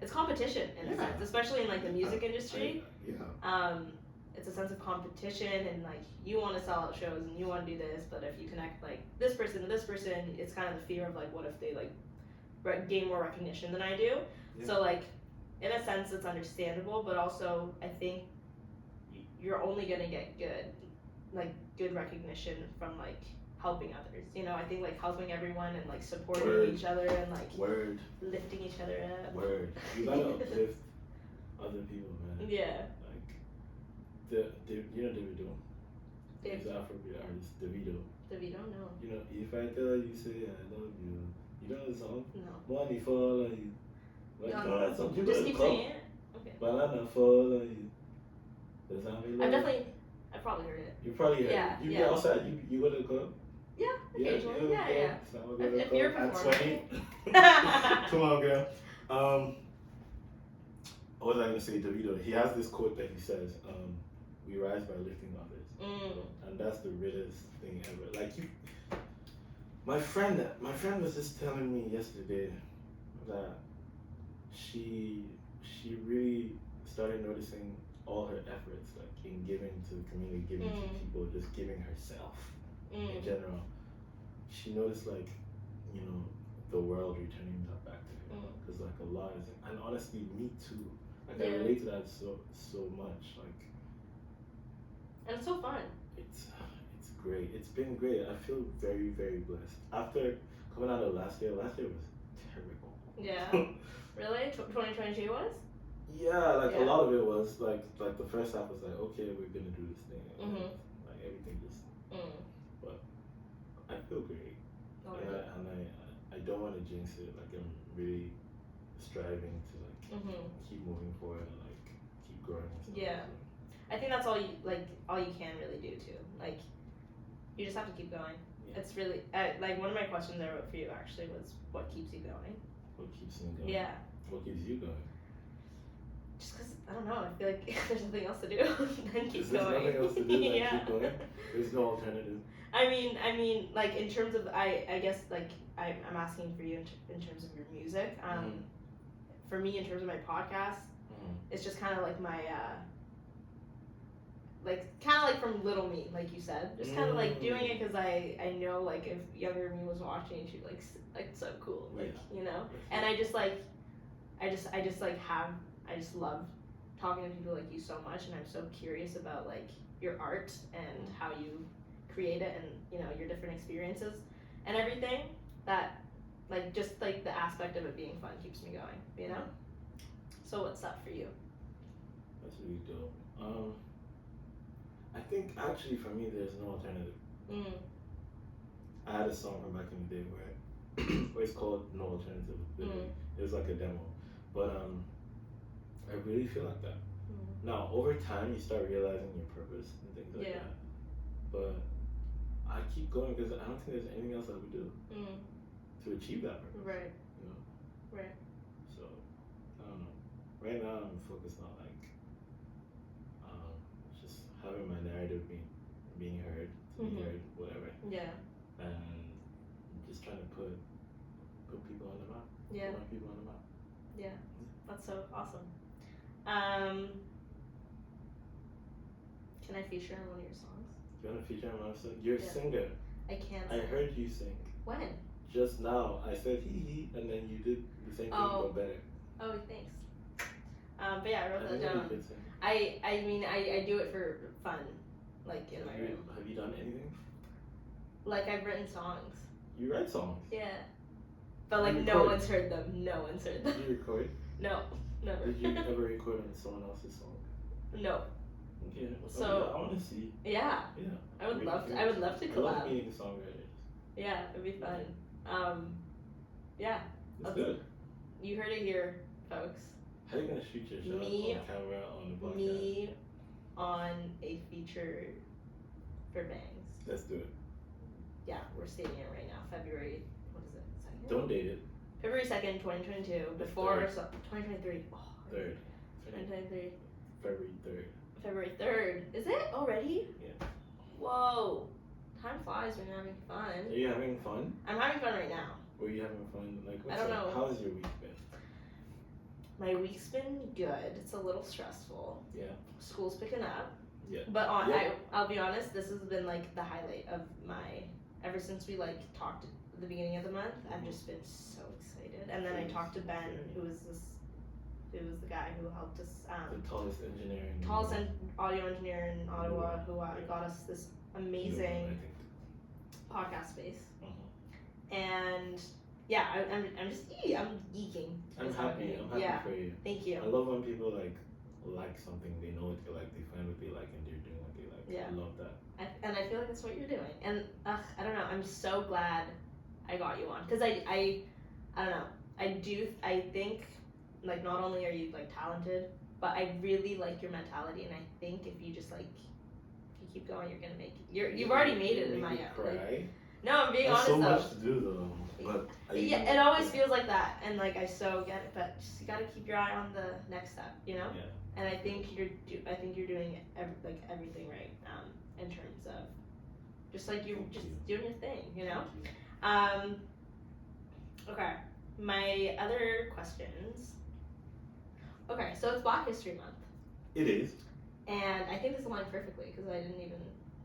it's competition in a sense, especially in like the music industry. It's a sense of competition, and like you want to sell out shows and you want to do this, but if you connect like this person to this person, it's kind of the fear of like what if they like gain more recognition than I do. So like in a sense it's understandable, but also I think you're only gonna get good recognition from like helping others. I think like helping everyone and like supporting each other and like lifting each other up. You gotta uplift other people, man. Davido. He's an Afrobeat artist. Davido, no. If I tell you, say I love you. You know the song? No. Money fall on you. Like, no, that's some people just keep saying it. Okay. Banana follow you. Does that mean I've probably heard it. You probably heard it. You get outside, you go to the club? Yeah, occasionally. Yeah. If you're performing. At 20. Come on, girl. What was I going to say? Davido, he has this quote that he says, we rise by lifting others. And that's the realest thing ever. Like, my friend was just telling me yesterday that she really started noticing all her efforts, like in giving to the community, giving to people, just giving herself in general. She noticed, like, the world returning that back to her, because like a lot is, and honestly, me too. Like I relate to that so much. Like, and it's so fun. It's great. It's been great. I feel very, very blessed. After coming out of last year was terrible. Yeah. Really? 2022 was? Yeah, like a lot of it was like the first half was like, okay, we're gonna do this thing. Like everything just. But I feel great. Oh, and I don't want to jinx it. Like I'm really striving to like keep moving forward and like keep growing. And stuff. Yeah. I think that's all you can really do too. Like, you just have to keep going. Yeah. It's really like one of my questions I wrote for you actually was, what keeps you going? What keeps me going? Yeah. What keeps you going? Just because I don't know. I feel like there's nothing else to do. Then keep going. There's nothing else to do. Then keep going. There's no alternative. I mean, like in terms of I guess like I'm asking for you in terms of your music. For me, in terms of my podcast, it's just kind of like my. Like kind of like from little me, like you said, just kind of like doing it because I know like if younger me was watching, she'd like so cool, like and I just like I just love talking to people like you so much, and I'm so curious about like your art and how you create it, and your different experiences and everything, that like just like the aspect of it being fun keeps me going, So what's that for you? That's really dope. I think actually for me there's no alternative. I had a song from back in the day where it's called No Alternative. It was like a demo. But I really feel like that. Now over time you start realizing your purpose and things like that. But I keep going because I don't think there's anything else I would do to achieve that purpose. Right. Right. So I don't know. Right now I'm focused on like just having my narrative being heard, whatever. Yeah. And just trying to put people on the map. Yeah. Put people on the map. Yeah. That's so awesome. Can I feature on one of your songs? You want to feature on my song? You're a singer. I can't. I heard you sing. When? Just now. I said hee, and then you did the same thing but better. Oh, thanks. But yeah, I wrote that down. I mean, I do it for fun, like in my room. Have you done anything? Like I've written songs. You write songs? Yeah. But like no one's heard them. No one's heard them. Did you record? No, never. Did you ever record on someone else's song? No. Okay. So I want to see. Yeah. Yeah. I would love to. I would love to collab. I love meeting songwriters. Yeah, it'd be fun. Yeah. It's good. You heard it here, folks. How are you gonna shoot your shot on camera on the podcast? Me on a feature for Banggz. Let's do it. Yeah, we're stating it right now. February, what is it? 2nd? Don't date it. February 2nd, 2022. Before 2023. Oh, 3rd. 2023. February 3rd. February 3rd. Is it already? Yeah. Whoa. Time flies when you're having fun. Are you having fun? I'm having fun right now. Were you having fun? Like, I don't know. How has your week been? My week's been good. It's a little stressful. Yeah. School's picking up. Yeah. But I'll be honest, this has been like the highlight of my, ever since we like talked at the beginning of the month, I've just been so excited. And then I talked to Ben, who was the guy who helped us. The tallest audio engineer in Ottawa, who got us this amazing podcast space. And yeah, I'm just I'm geeking. I'm happy for you. Thank you. I love when people like something, they know what they like, they find what they like, and they're doing what they like. Yeah. I love that. And I feel like that's what you're doing. And I don't know. I'm so glad I got you on, because I don't know. I think like not only are you like talented, but I really like your mentality, and I think if you just like if you keep going, you're gonna make it. You've already made it in my head. Like, no, I'm being honest so though. much to do though. But yeah, it always feels like that, and like I so get it. But just you gotta keep your eye on the next step, you know. Yeah. And I think you're doing everything right. In terms of just like you're just doing your thing, you know. Okay. My other questions. Okay, so it's Black History Month. It is. And I think this aligned perfectly because I didn't even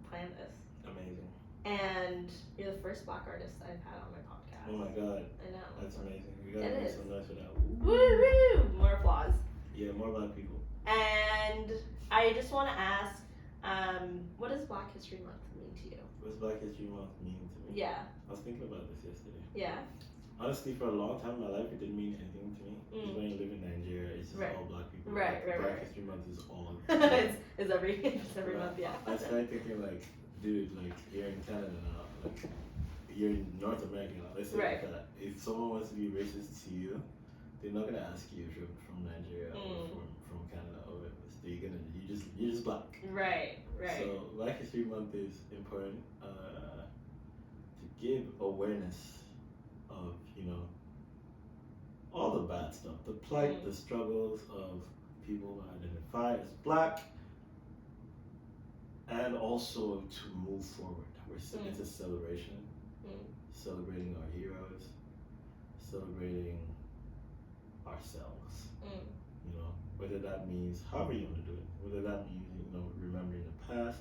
plan this. Amazing. And you're the first Black artist I've had on my podcast. Oh my god. I know. That's amazing. We gotta make some noise for that. Woo woo! More applause. Yeah, more Black people. And I just want to ask, what does Black History Month mean to you? What does Black History Month mean to me? Yeah. I was thinking about this yesterday. Yeah. Honestly, for a long time in my life, it didn't mean anything to me. Because when you live in Nigeria, it's just all Black people. Right. Black History Month is all. it's every month, yeah. I started thinking like, dude, like you're in Canada now, like you're in North America now. Let's say that if someone wants to be racist to you, they're not gonna ask you if you're from Nigeria or from Canada or whatever. You're just Black. Right. So Black History Month is important to give awareness of, you know, all the bad stuff, the plight, the struggles of people who identify as Black, and also to move forward. It's a celebration, celebrating our heroes, celebrating ourselves. You know, whether that means however you want to do it, whether that means, you know, remembering the past,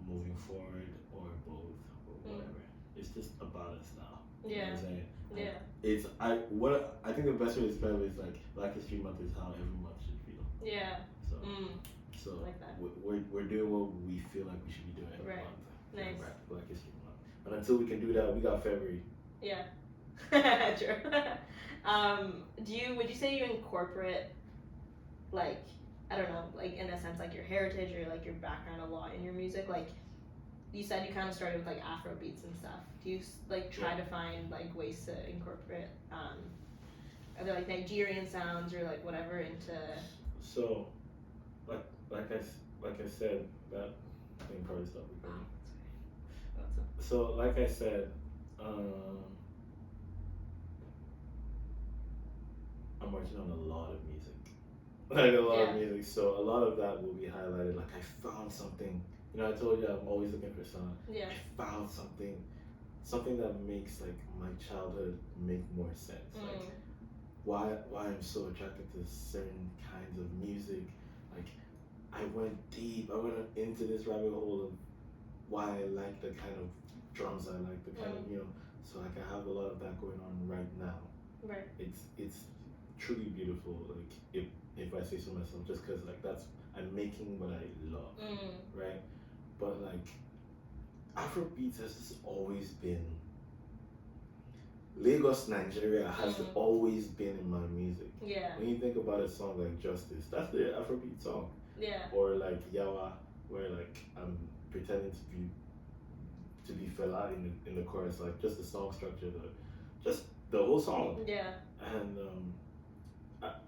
moving forward, or both, or whatever. It's just about us now. Yeah. You know what I'm saying? Yeah. I think the best way to describe it is like Black History Month is how every month should feel. Yeah. So like that. we're doing what we feel like we should be doing every month. Nice. Black History Month. But until we can do that, we got February. Yeah. True. Would you say you incorporate, like, I don't know, like in a sense like your heritage or like your background a lot in your music? Like you said you kind of started with like Afro beats and stuff. Do you like try to find like ways to incorporate either like Nigerian sounds or like whatever into? So like I said, that thing probably stopped recording. So like I said, I'm working on a lot of music. Like a lot of music. So a lot of that will be highlighted. Like I found something. You know, I told you I'm always looking for sound. Yeah. I found something that makes like my childhood make more sense. Like why I'm so attracted to certain kinds of music. Like I went deep. I went into this rabbit hole of why I like the kind of drums I like, the kind of, you know. So like I have a lot of that going on right now. Right. It's truly beautiful. Like if I say so myself, just because like I'm making what I love, right? But like Afrobeats has just always been Lagos, Nigeria has always been in my music. Yeah. When you think about a song like Justice, that's the Afrobeat song. Yeah. Or like Yawa, where like I'm pretending to be Fela in the chorus, like just the song structure, just the whole song. Yeah. And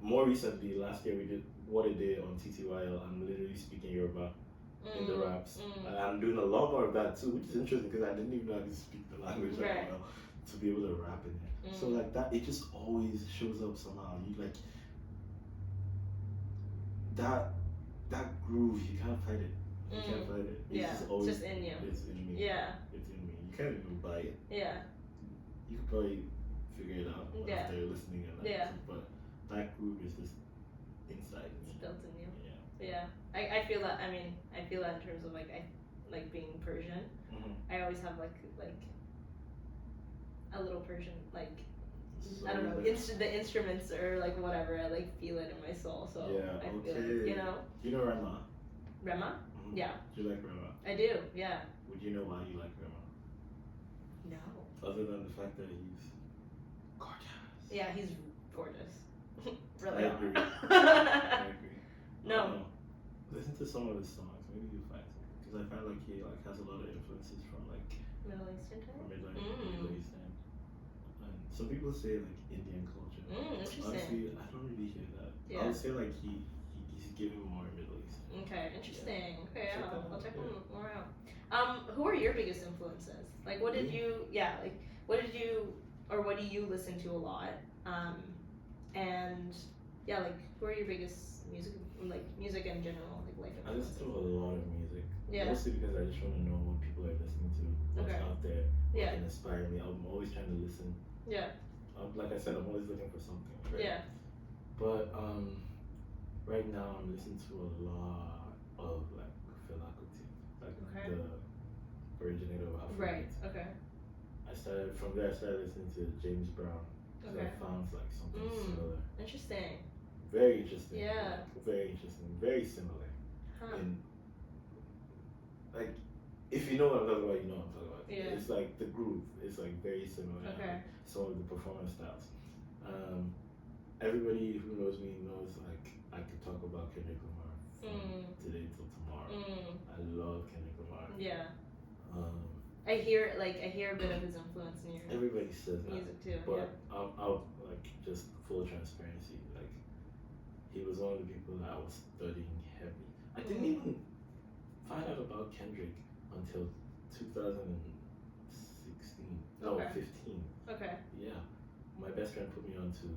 more recently, last year we did What It Did on TTYL. I'm literally speaking Yoruba in the raps. I'm doing a lot more of that too, which is interesting because I didn't even know how to speak the language that well to be able to rap in it. So like that, it just always shows up somehow. You like that groove, you can't fight it. You can't fight it. It's just in you. It's in me. Yeah. It's in me. You can't even buy it. Yeah. You could probably figure it out after you're listening and that. But that groove is just inside me. It's built in you. Yeah. I feel that. I mean, I feel that in terms of like being Persian. I always have like a little Persian so I don't know the instruments or like whatever. I like feel it in my soul. So I feel it, you know. You know Rema? Rema? Yeah. Do you like Rema? I do. Yeah. Would you know why you like Rema? No. Other than the fact that he's gorgeous. Yeah, he's gorgeous. Really. I agree. I agree. No. Listen to some of his songs. Maybe you'll find something. Because I find like he like has a lot of influences from like Middle Eastern time. Middle Eastern. And some people say like Indian culture. Interesting. Honestly, I don't really hear that. Yeah. I would say like he's giving more Middle East. Okay, interesting. Yeah. Okay, yeah, I'll check them more out. Who are your biggest influences? Like, what did you? Yeah, like what did you or what do you listen to a lot? And yeah, like who are your biggest music in general, like life influences? I listen to a lot of music. Yeah. Mostly because I just want to know what people are listening to, what's out there, what can inspire me. I'm always trying to listen. Yeah. Like I said, I'm always looking for something. Right? Yeah. But right now I'm listening to a lot of like Fela Kuti, like the originator of Afrobeat. Right. Okay. I started listening to James Brown. So I found like something similar. Interesting. Very interesting. Yeah. Very interesting. Very similar. Huh. In like, if you know what I'm talking about, you know what I'm talking about. Yeah. It's like the groove is like very similar. Okay. Some of the performance styles. Everybody who knows me knows like I could talk about Kendrick Lamar from today till tomorrow. I love Kendrick Lamar. Yeah. I hear a bit of his influence in your everybody says music too. But I'll like just full transparency. Like he was one of the people that I was studying heavy. I didn't even find out about Kendrick until 2016. No, 15. Okay. Yeah. My best friend put me on to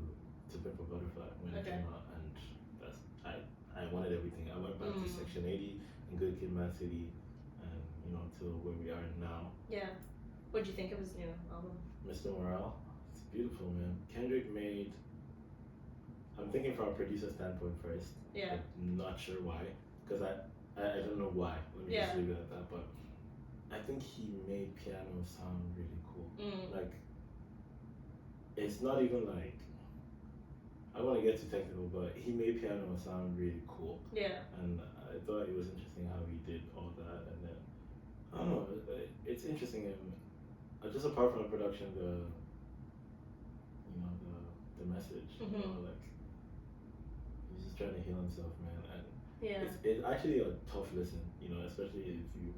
Pimp a Butterfly when it came out, and that's I wanted everything. I went back to Section 80 and Good Kid, Mad City, and to where we are now. Yeah. What'd you think of his new album? Mr. Morale. It's beautiful, man. Kendrick made. I'm thinking from a producer standpoint first. Yeah. I'm not sure why, because I don't know why. Let me just leave it at that. But I think he made piano sound really cool. Like, it's not even like, I want to get too technical, but he made piano sound really cool. Yeah. And I thought it was interesting how he did all that. And then, I don't know, it's interesting. And just apart from the production, the message, like, he's just trying to heal himself, man. And it's actually a tough listen, especially if you,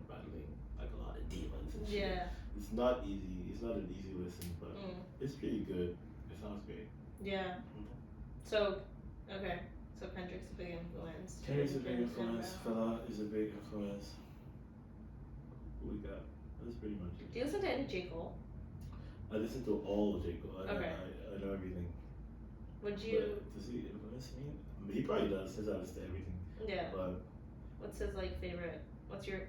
battling like a lot of demons and shit. Yeah. It's not easy. It's not an easy listen, but it's pretty good. It sounds great. Yeah. So, okay. So Kendrick's a big influence. Kendrick's a big influence. Fela is a big influence. Who we got? That's pretty much it. Do you listen to any J. Cole? I listen to all of J. Cole. I know everything. Would you? But does he influence me? He probably does, since I listen to everything. Yeah. But what's his favorite? What's your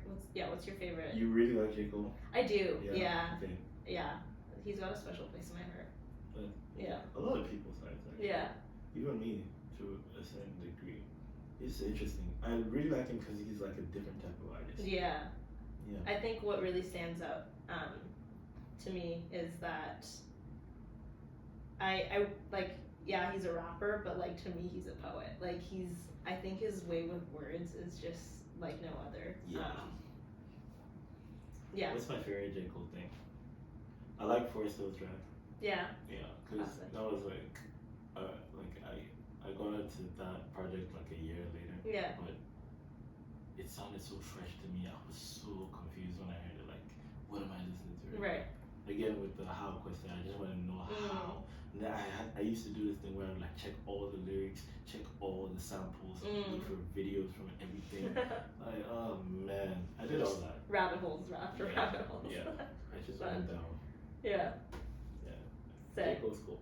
favorite? You really like J. Cole? I do. Yeah. Okay. Yeah. He's got a special place in my heart. Yeah. A lot of people's hearts. Actually. Yeah. Even me, to a certain degree. It's interesting. I really like him because he's like a different type of artist. Yeah. Yeah. I think what really stands out to me is that I like, yeah, he's a rapper, but like to me he's a poet. Like I think his way with words is just like no other. Yeah. What's my favorite J. Cole thing? I like Forest Hills Drive. Yeah. Yeah, because that was like I got into that project like a year later. Yeah. But it sounded so fresh to me. I was so confused when I heard it. Like, what am I listening to? Right. Again, with the how question, I just want to know how. And then I used to do this thing where I would like check all the lyrics, check all the samples, look for videos from everything. Like, oh man, I did all that. Rabbit holes after rabbit holes. Yeah, I just went down. Yeah. Yeah. Sick. J. Cole's cool.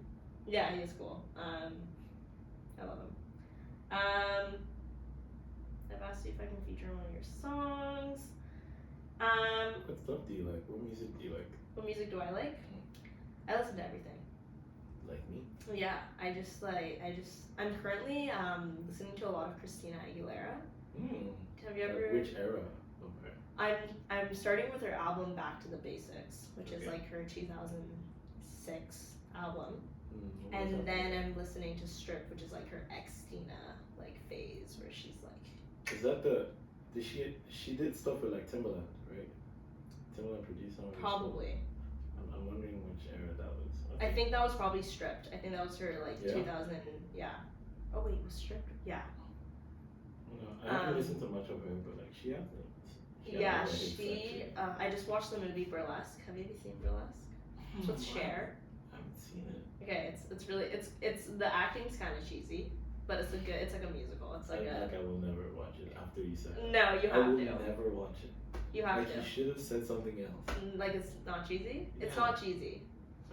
Yeah, he is cool. I love him. I've asked you if I can feature one of your songs. What stuff do you like? What music do you like? What music do I like? I listen to everything. Like me? Yeah, I'm currently listening to a lot of Christina Aguilera. Have you ever? Which era of her? I'm starting with her album Back to the Basics, which is like her 2006 album. And then I'm listening to Strip, which is like her ex-Tina like phase where she's like. Is that she did stuff with like Timbaland, right? Timbaland produced some of her Probably. Stuff. I'm wondering which era that was. I think that was probably Stripped. I think that was her like 2000. Yeah. Oh wait, was Stripped? Yeah. I haven't listened to much of her, but like she has. I just watched the movie Burlesque. Have you ever seen Burlesque? It's with Cher. I haven't seen it. Okay, it's really it's the acting's kind of cheesy, but it's like a musical. It's like I will never watch it after you said that. No, you have to. I will never watch it. You have to. You should have said something else. Like it's not cheesy. Yeah. It's not cheesy.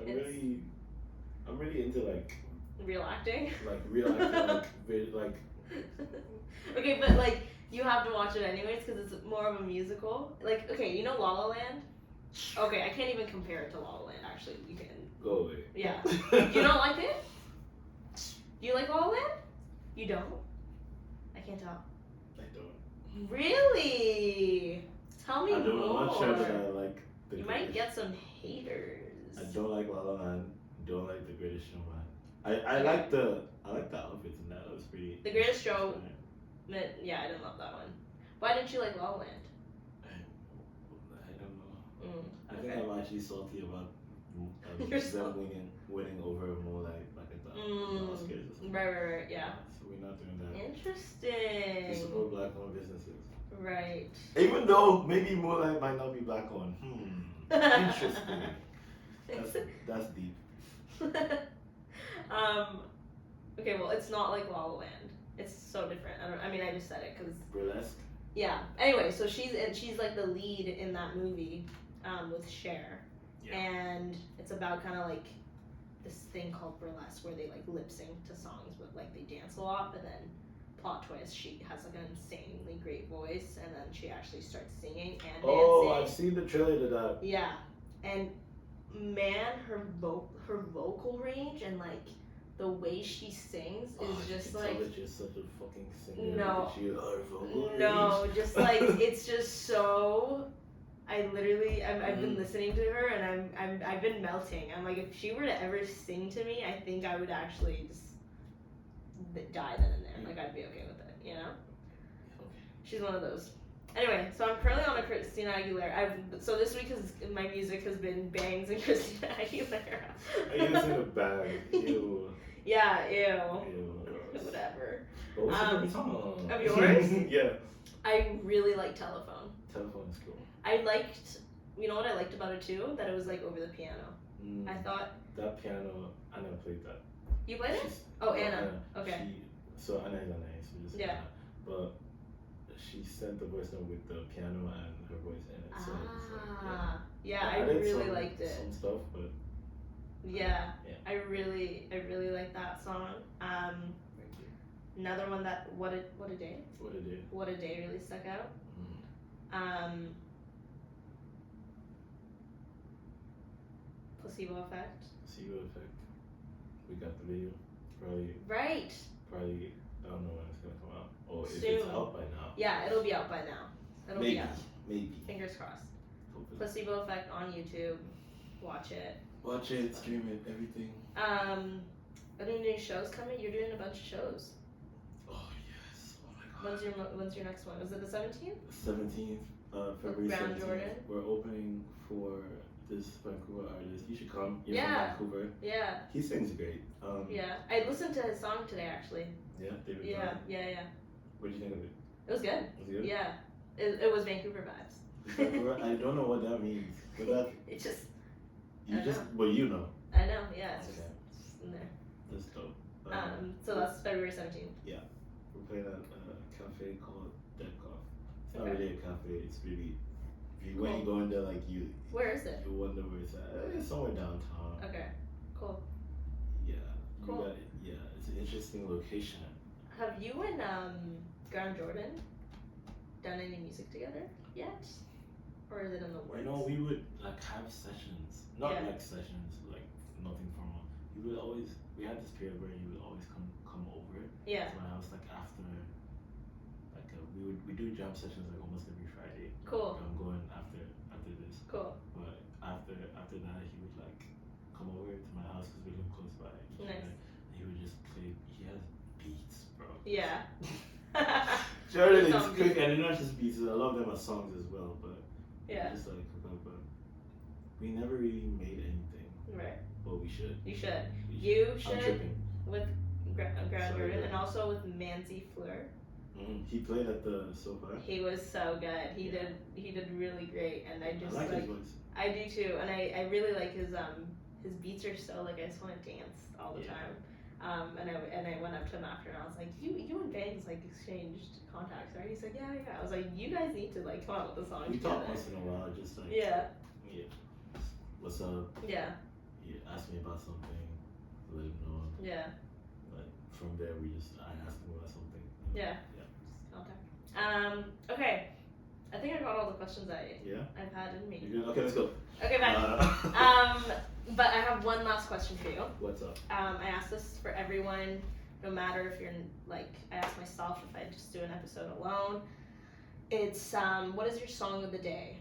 I'm really into like real acting. Like real acting, like. Okay, but like you have to watch it anyways because it's more of a musical. Like okay, you know La La Land. Okay, I can't even compare it to La La Land. Actually, you can. Go away. Yeah. You don't like it? Do you like La La Land? You don't? I can't tell. I don't. Really? Tell me more. I'm not sure that I like the You might get some haters. I don't like La La Land. Don't like The Greatest Showman. I like the outfits and that was pretty. The Greatest Show. Yeah, I didn't love that one. Why didn't you like La La Land? I don't know. I Okay. think I'm actually salty about them winning over Moonlight like at the Oscars or something. Right, yeah. So we're not doing that. Interesting. We support black-owned businesses. Right. Even though maybe Moonlight might not be black-owned. Interesting. That's deep. Okay, well, it's not like La La Land. It's so different. I just said it because Burlesque. Yeah. Anyway, so she's like the lead in that movie, with Cher. Yeah. And it's about kind of like this thing called burlesque where they like lip sync to songs, but like they dance a lot. But then plot twist, she has like an insanely great voice, and then she actually starts singing and dancing. Oh, I've seen the trailer to that. Yeah, and man, her vocal range and like the way she sings is just like. You're such a fucking singer. No, just like it's just so. I've been listening to her and I've been melting. I'm like, if she were to ever sing to me, I think I would actually just die then and there. Like I'd be okay with it, you know? Okay. She's one of those. Anyway, so I'm currently on a Christina Aguilera. So this week my music has been Banggz and Christina Aguilera. Are you listening to Banggz? Ew. Yeah, ew. Whatever. But what's your favorite song? Of yours? Yeah. I really like Telephone. Telephone is cool. You know what I liked about it too? That it was like over the piano. I thought. That piano, Anna played that. You played it? Anna. Okay. So Anna is Anna, so just yeah. But she sent the voice note with the piano and her voice in it. So I really liked it. Some stuff, but. Yeah. I really like that song. Thank you. Another one that What a Day. What a Day really stuck out. Placebo Effect. We got the video. Probably. Right. Probably. I don't know when it's gonna come out. Oh, if it's out by now. Yeah, it'll be out by now. Be out. Maybe. Fingers crossed. Hopefully. Placebo Effect on YouTube. Watch it. Stream it, everything. Any new shows coming? You're doing a bunch of shows. Oh yes. Oh my god. When's your next one? Was it the 17th? 17th. February 17th. Jordan. We're opening for this Vancouver artist. You should come. You're from Vancouver. Yeah. He sings great. I listened to his song today actually. Yeah, David. Yeah. What did you think of it? It was good. Was it good? Yeah. It was Vancouver vibes. Vancouver? I don't know what that means. But that. It just. Well, you know. I know. Yeah. It's just in there. That's dope. So that's February 17th. Yeah. We're playing at a cafe called Dead Cough. It's not really a cafe. It's really. When you go in there, like you. Where is it? You wonder where it's at. It's somewhere downtown. Okay. Cool. Yeah. Cool. It's an interesting location. Have you and Grant Jordan done any music together yet? Or is it in the works? We would like have sessions. Not like sessions, like nothing formal. We had this period where you would always come over to my house like after we do jam sessions like almost every Friday. Cool. I'm going after this. Cool. But after that he would like come over to my house because we live close by. Nice. And he would just play. He has beats, bro. Yeah. Jordan is quick, and not just beats. A lot of them are songs as well, but just like but we never really made anything. Right. But we should. You should. You I'm should. tripping. With Grant Jordan and also with Manzi Fleur. He played at the sofa. He was so good. He did really great, and I just like his voice. I do too, and I really like his his beats are so like I just want to dance all the time. And I went up to him after and I was like, you and Banggz like exchanged contacts, right? He's like, yeah. I was like, you guys need to like come out with a song We together. talk once in a while, just like yeah. What's up? Yeah. You ask me about something, let him know. Yeah. But from there, I ask him about something. Yeah. Contact. Okay. I think I got all the questions I've had in me. Okay, let's go. Okay, fine. But I have one last question for you. What's up? I ask this for everyone, no matter if you're like, I ask myself if I just do an episode alone. It's what is your song of the day?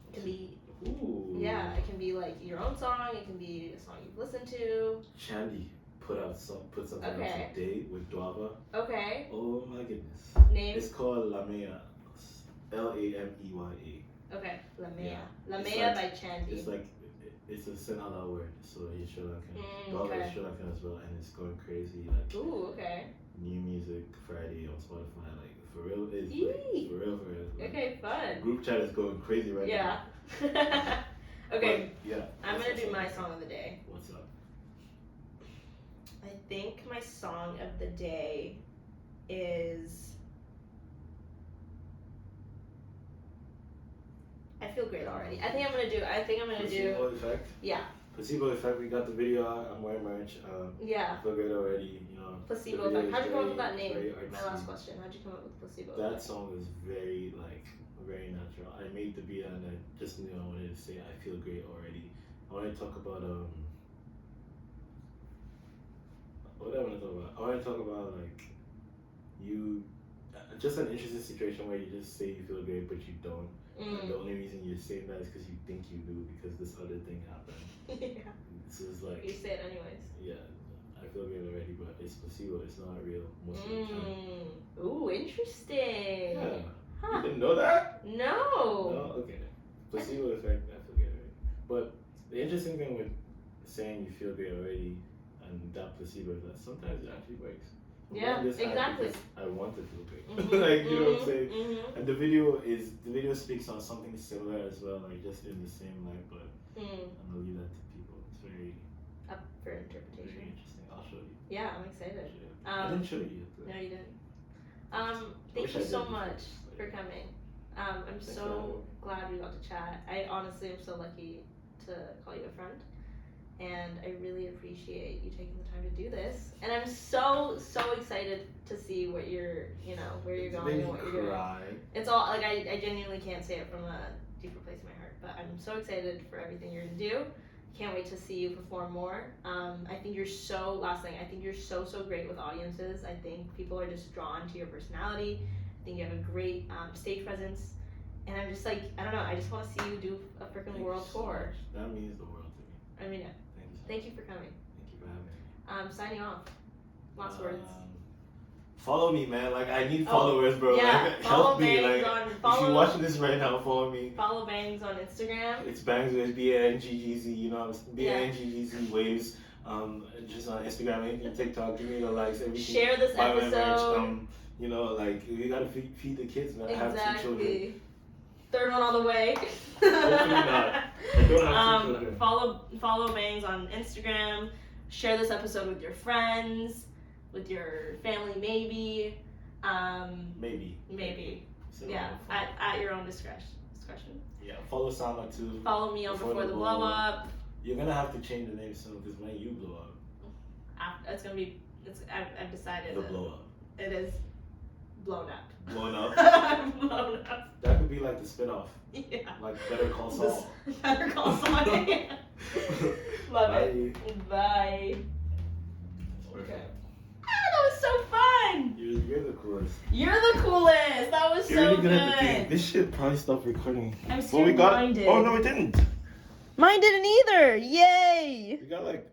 It can be it can be like your own song, it can be a song you've listened to. Shandy put something out today with Duava. Okay. Oh my goodness. Name? It's called Lamea. Lameya. Okay, Lamea. Lamea by Chandy. It's like it's a Sinhala word, so he's Sri Lankan. Duava is Sri Lankan as well, and it's going crazy. Like okay. New music Friday on Spotify, like for real is like, for real. Like, okay, fun. Group chat is going crazy right now. Okay. But, I'm gonna do my song of the day. What's up? I think my song of the day is I feel great already. I think I'm gonna do Placebo Effect? Yeah. Placebo Effect, we got the video out, I'm wearing merch. I feel great already, Placebo Effect. How'd you come up with that name? My last question. How'd you come up with Placebo Effect? That song is very natural. I made the beat and I just knew I wanted to say I feel great already. I want to talk about what do I want to talk about? I want to talk about like you just an interesting situation where you just say you feel great but you don't. And the only reason you're saying that is because you think you do because this other thing happened. Yeah. This is like you say it anyways. Yeah. I feel great already, but it's placebo. It's not real most of the time. Ooh, interesting. Yeah. Huh. You didn't know that? No. No? Okay. Placebo effect, I feel great already. But the interesting thing with saying you feel great already and that placebo is that sometimes it actually works. Yeah, exactly. I want to feel great. Like, you know what I'm saying? And the video speaks on something similar as well, like just in the same light, but I'm gonna leave that to people. It's very up for interpretation. Very interesting. I'll show you. Yeah, I'm excited. I didn't show you yet. No, you didn't. Thank you so much for coming. I'm so glad we got to chat. I honestly am so lucky to call you a friend. And I really appreciate you taking the time to do this. And I'm so excited to see what you're, where you're going and what you're doing. It's all, like, I genuinely can't say it from a deeper place in my heart, but I'm so excited for everything you're gonna do. Can't wait to see you perform more. I think you're last thing, I think you're so great with audiences. I think people are just drawn to your personality. I think you have a great stage presence. And I'm just like, I don't know, I just want to see you do a freaking world tour. That means the world to me. I mean, thank you for coming. Thank you for having me. Signing off. Last words. Follow me, man. Like, I need followers, bro. Yeah, like, help me. Like, if you're watching this right now, follow me. Follow Banggz on Instagram. It's Banggz with Banggz, Banggz waves. Just on Instagram, TikTok, give me the likes, everything. Share this episode. Like, we gotta feed the kids, man. Exactly. I have 2 children. Third one on the way. Hopefully not. I don't have 2 children. Follow Banggz on Instagram. Share this episode with your friends, with your family, maybe. Maybe. So yeah, at your own discretion. Yeah, follow Sama too. Follow me on Before the Blow Up. You're gonna have to change the name soon because when you blow up, I've decided. The blow up. It is blown up. Blown up. Blown up. That could be like the spin-off. Yeah. Like Better Call Saul. Better Call Saul. Love it. Bye. Okay. That was so fun. You're the coolest. You're the coolest. That was so good. This shit probably stopped recording. I'm scared mine did. Oh no, it didn't. Mine didn't either. Yay. We got like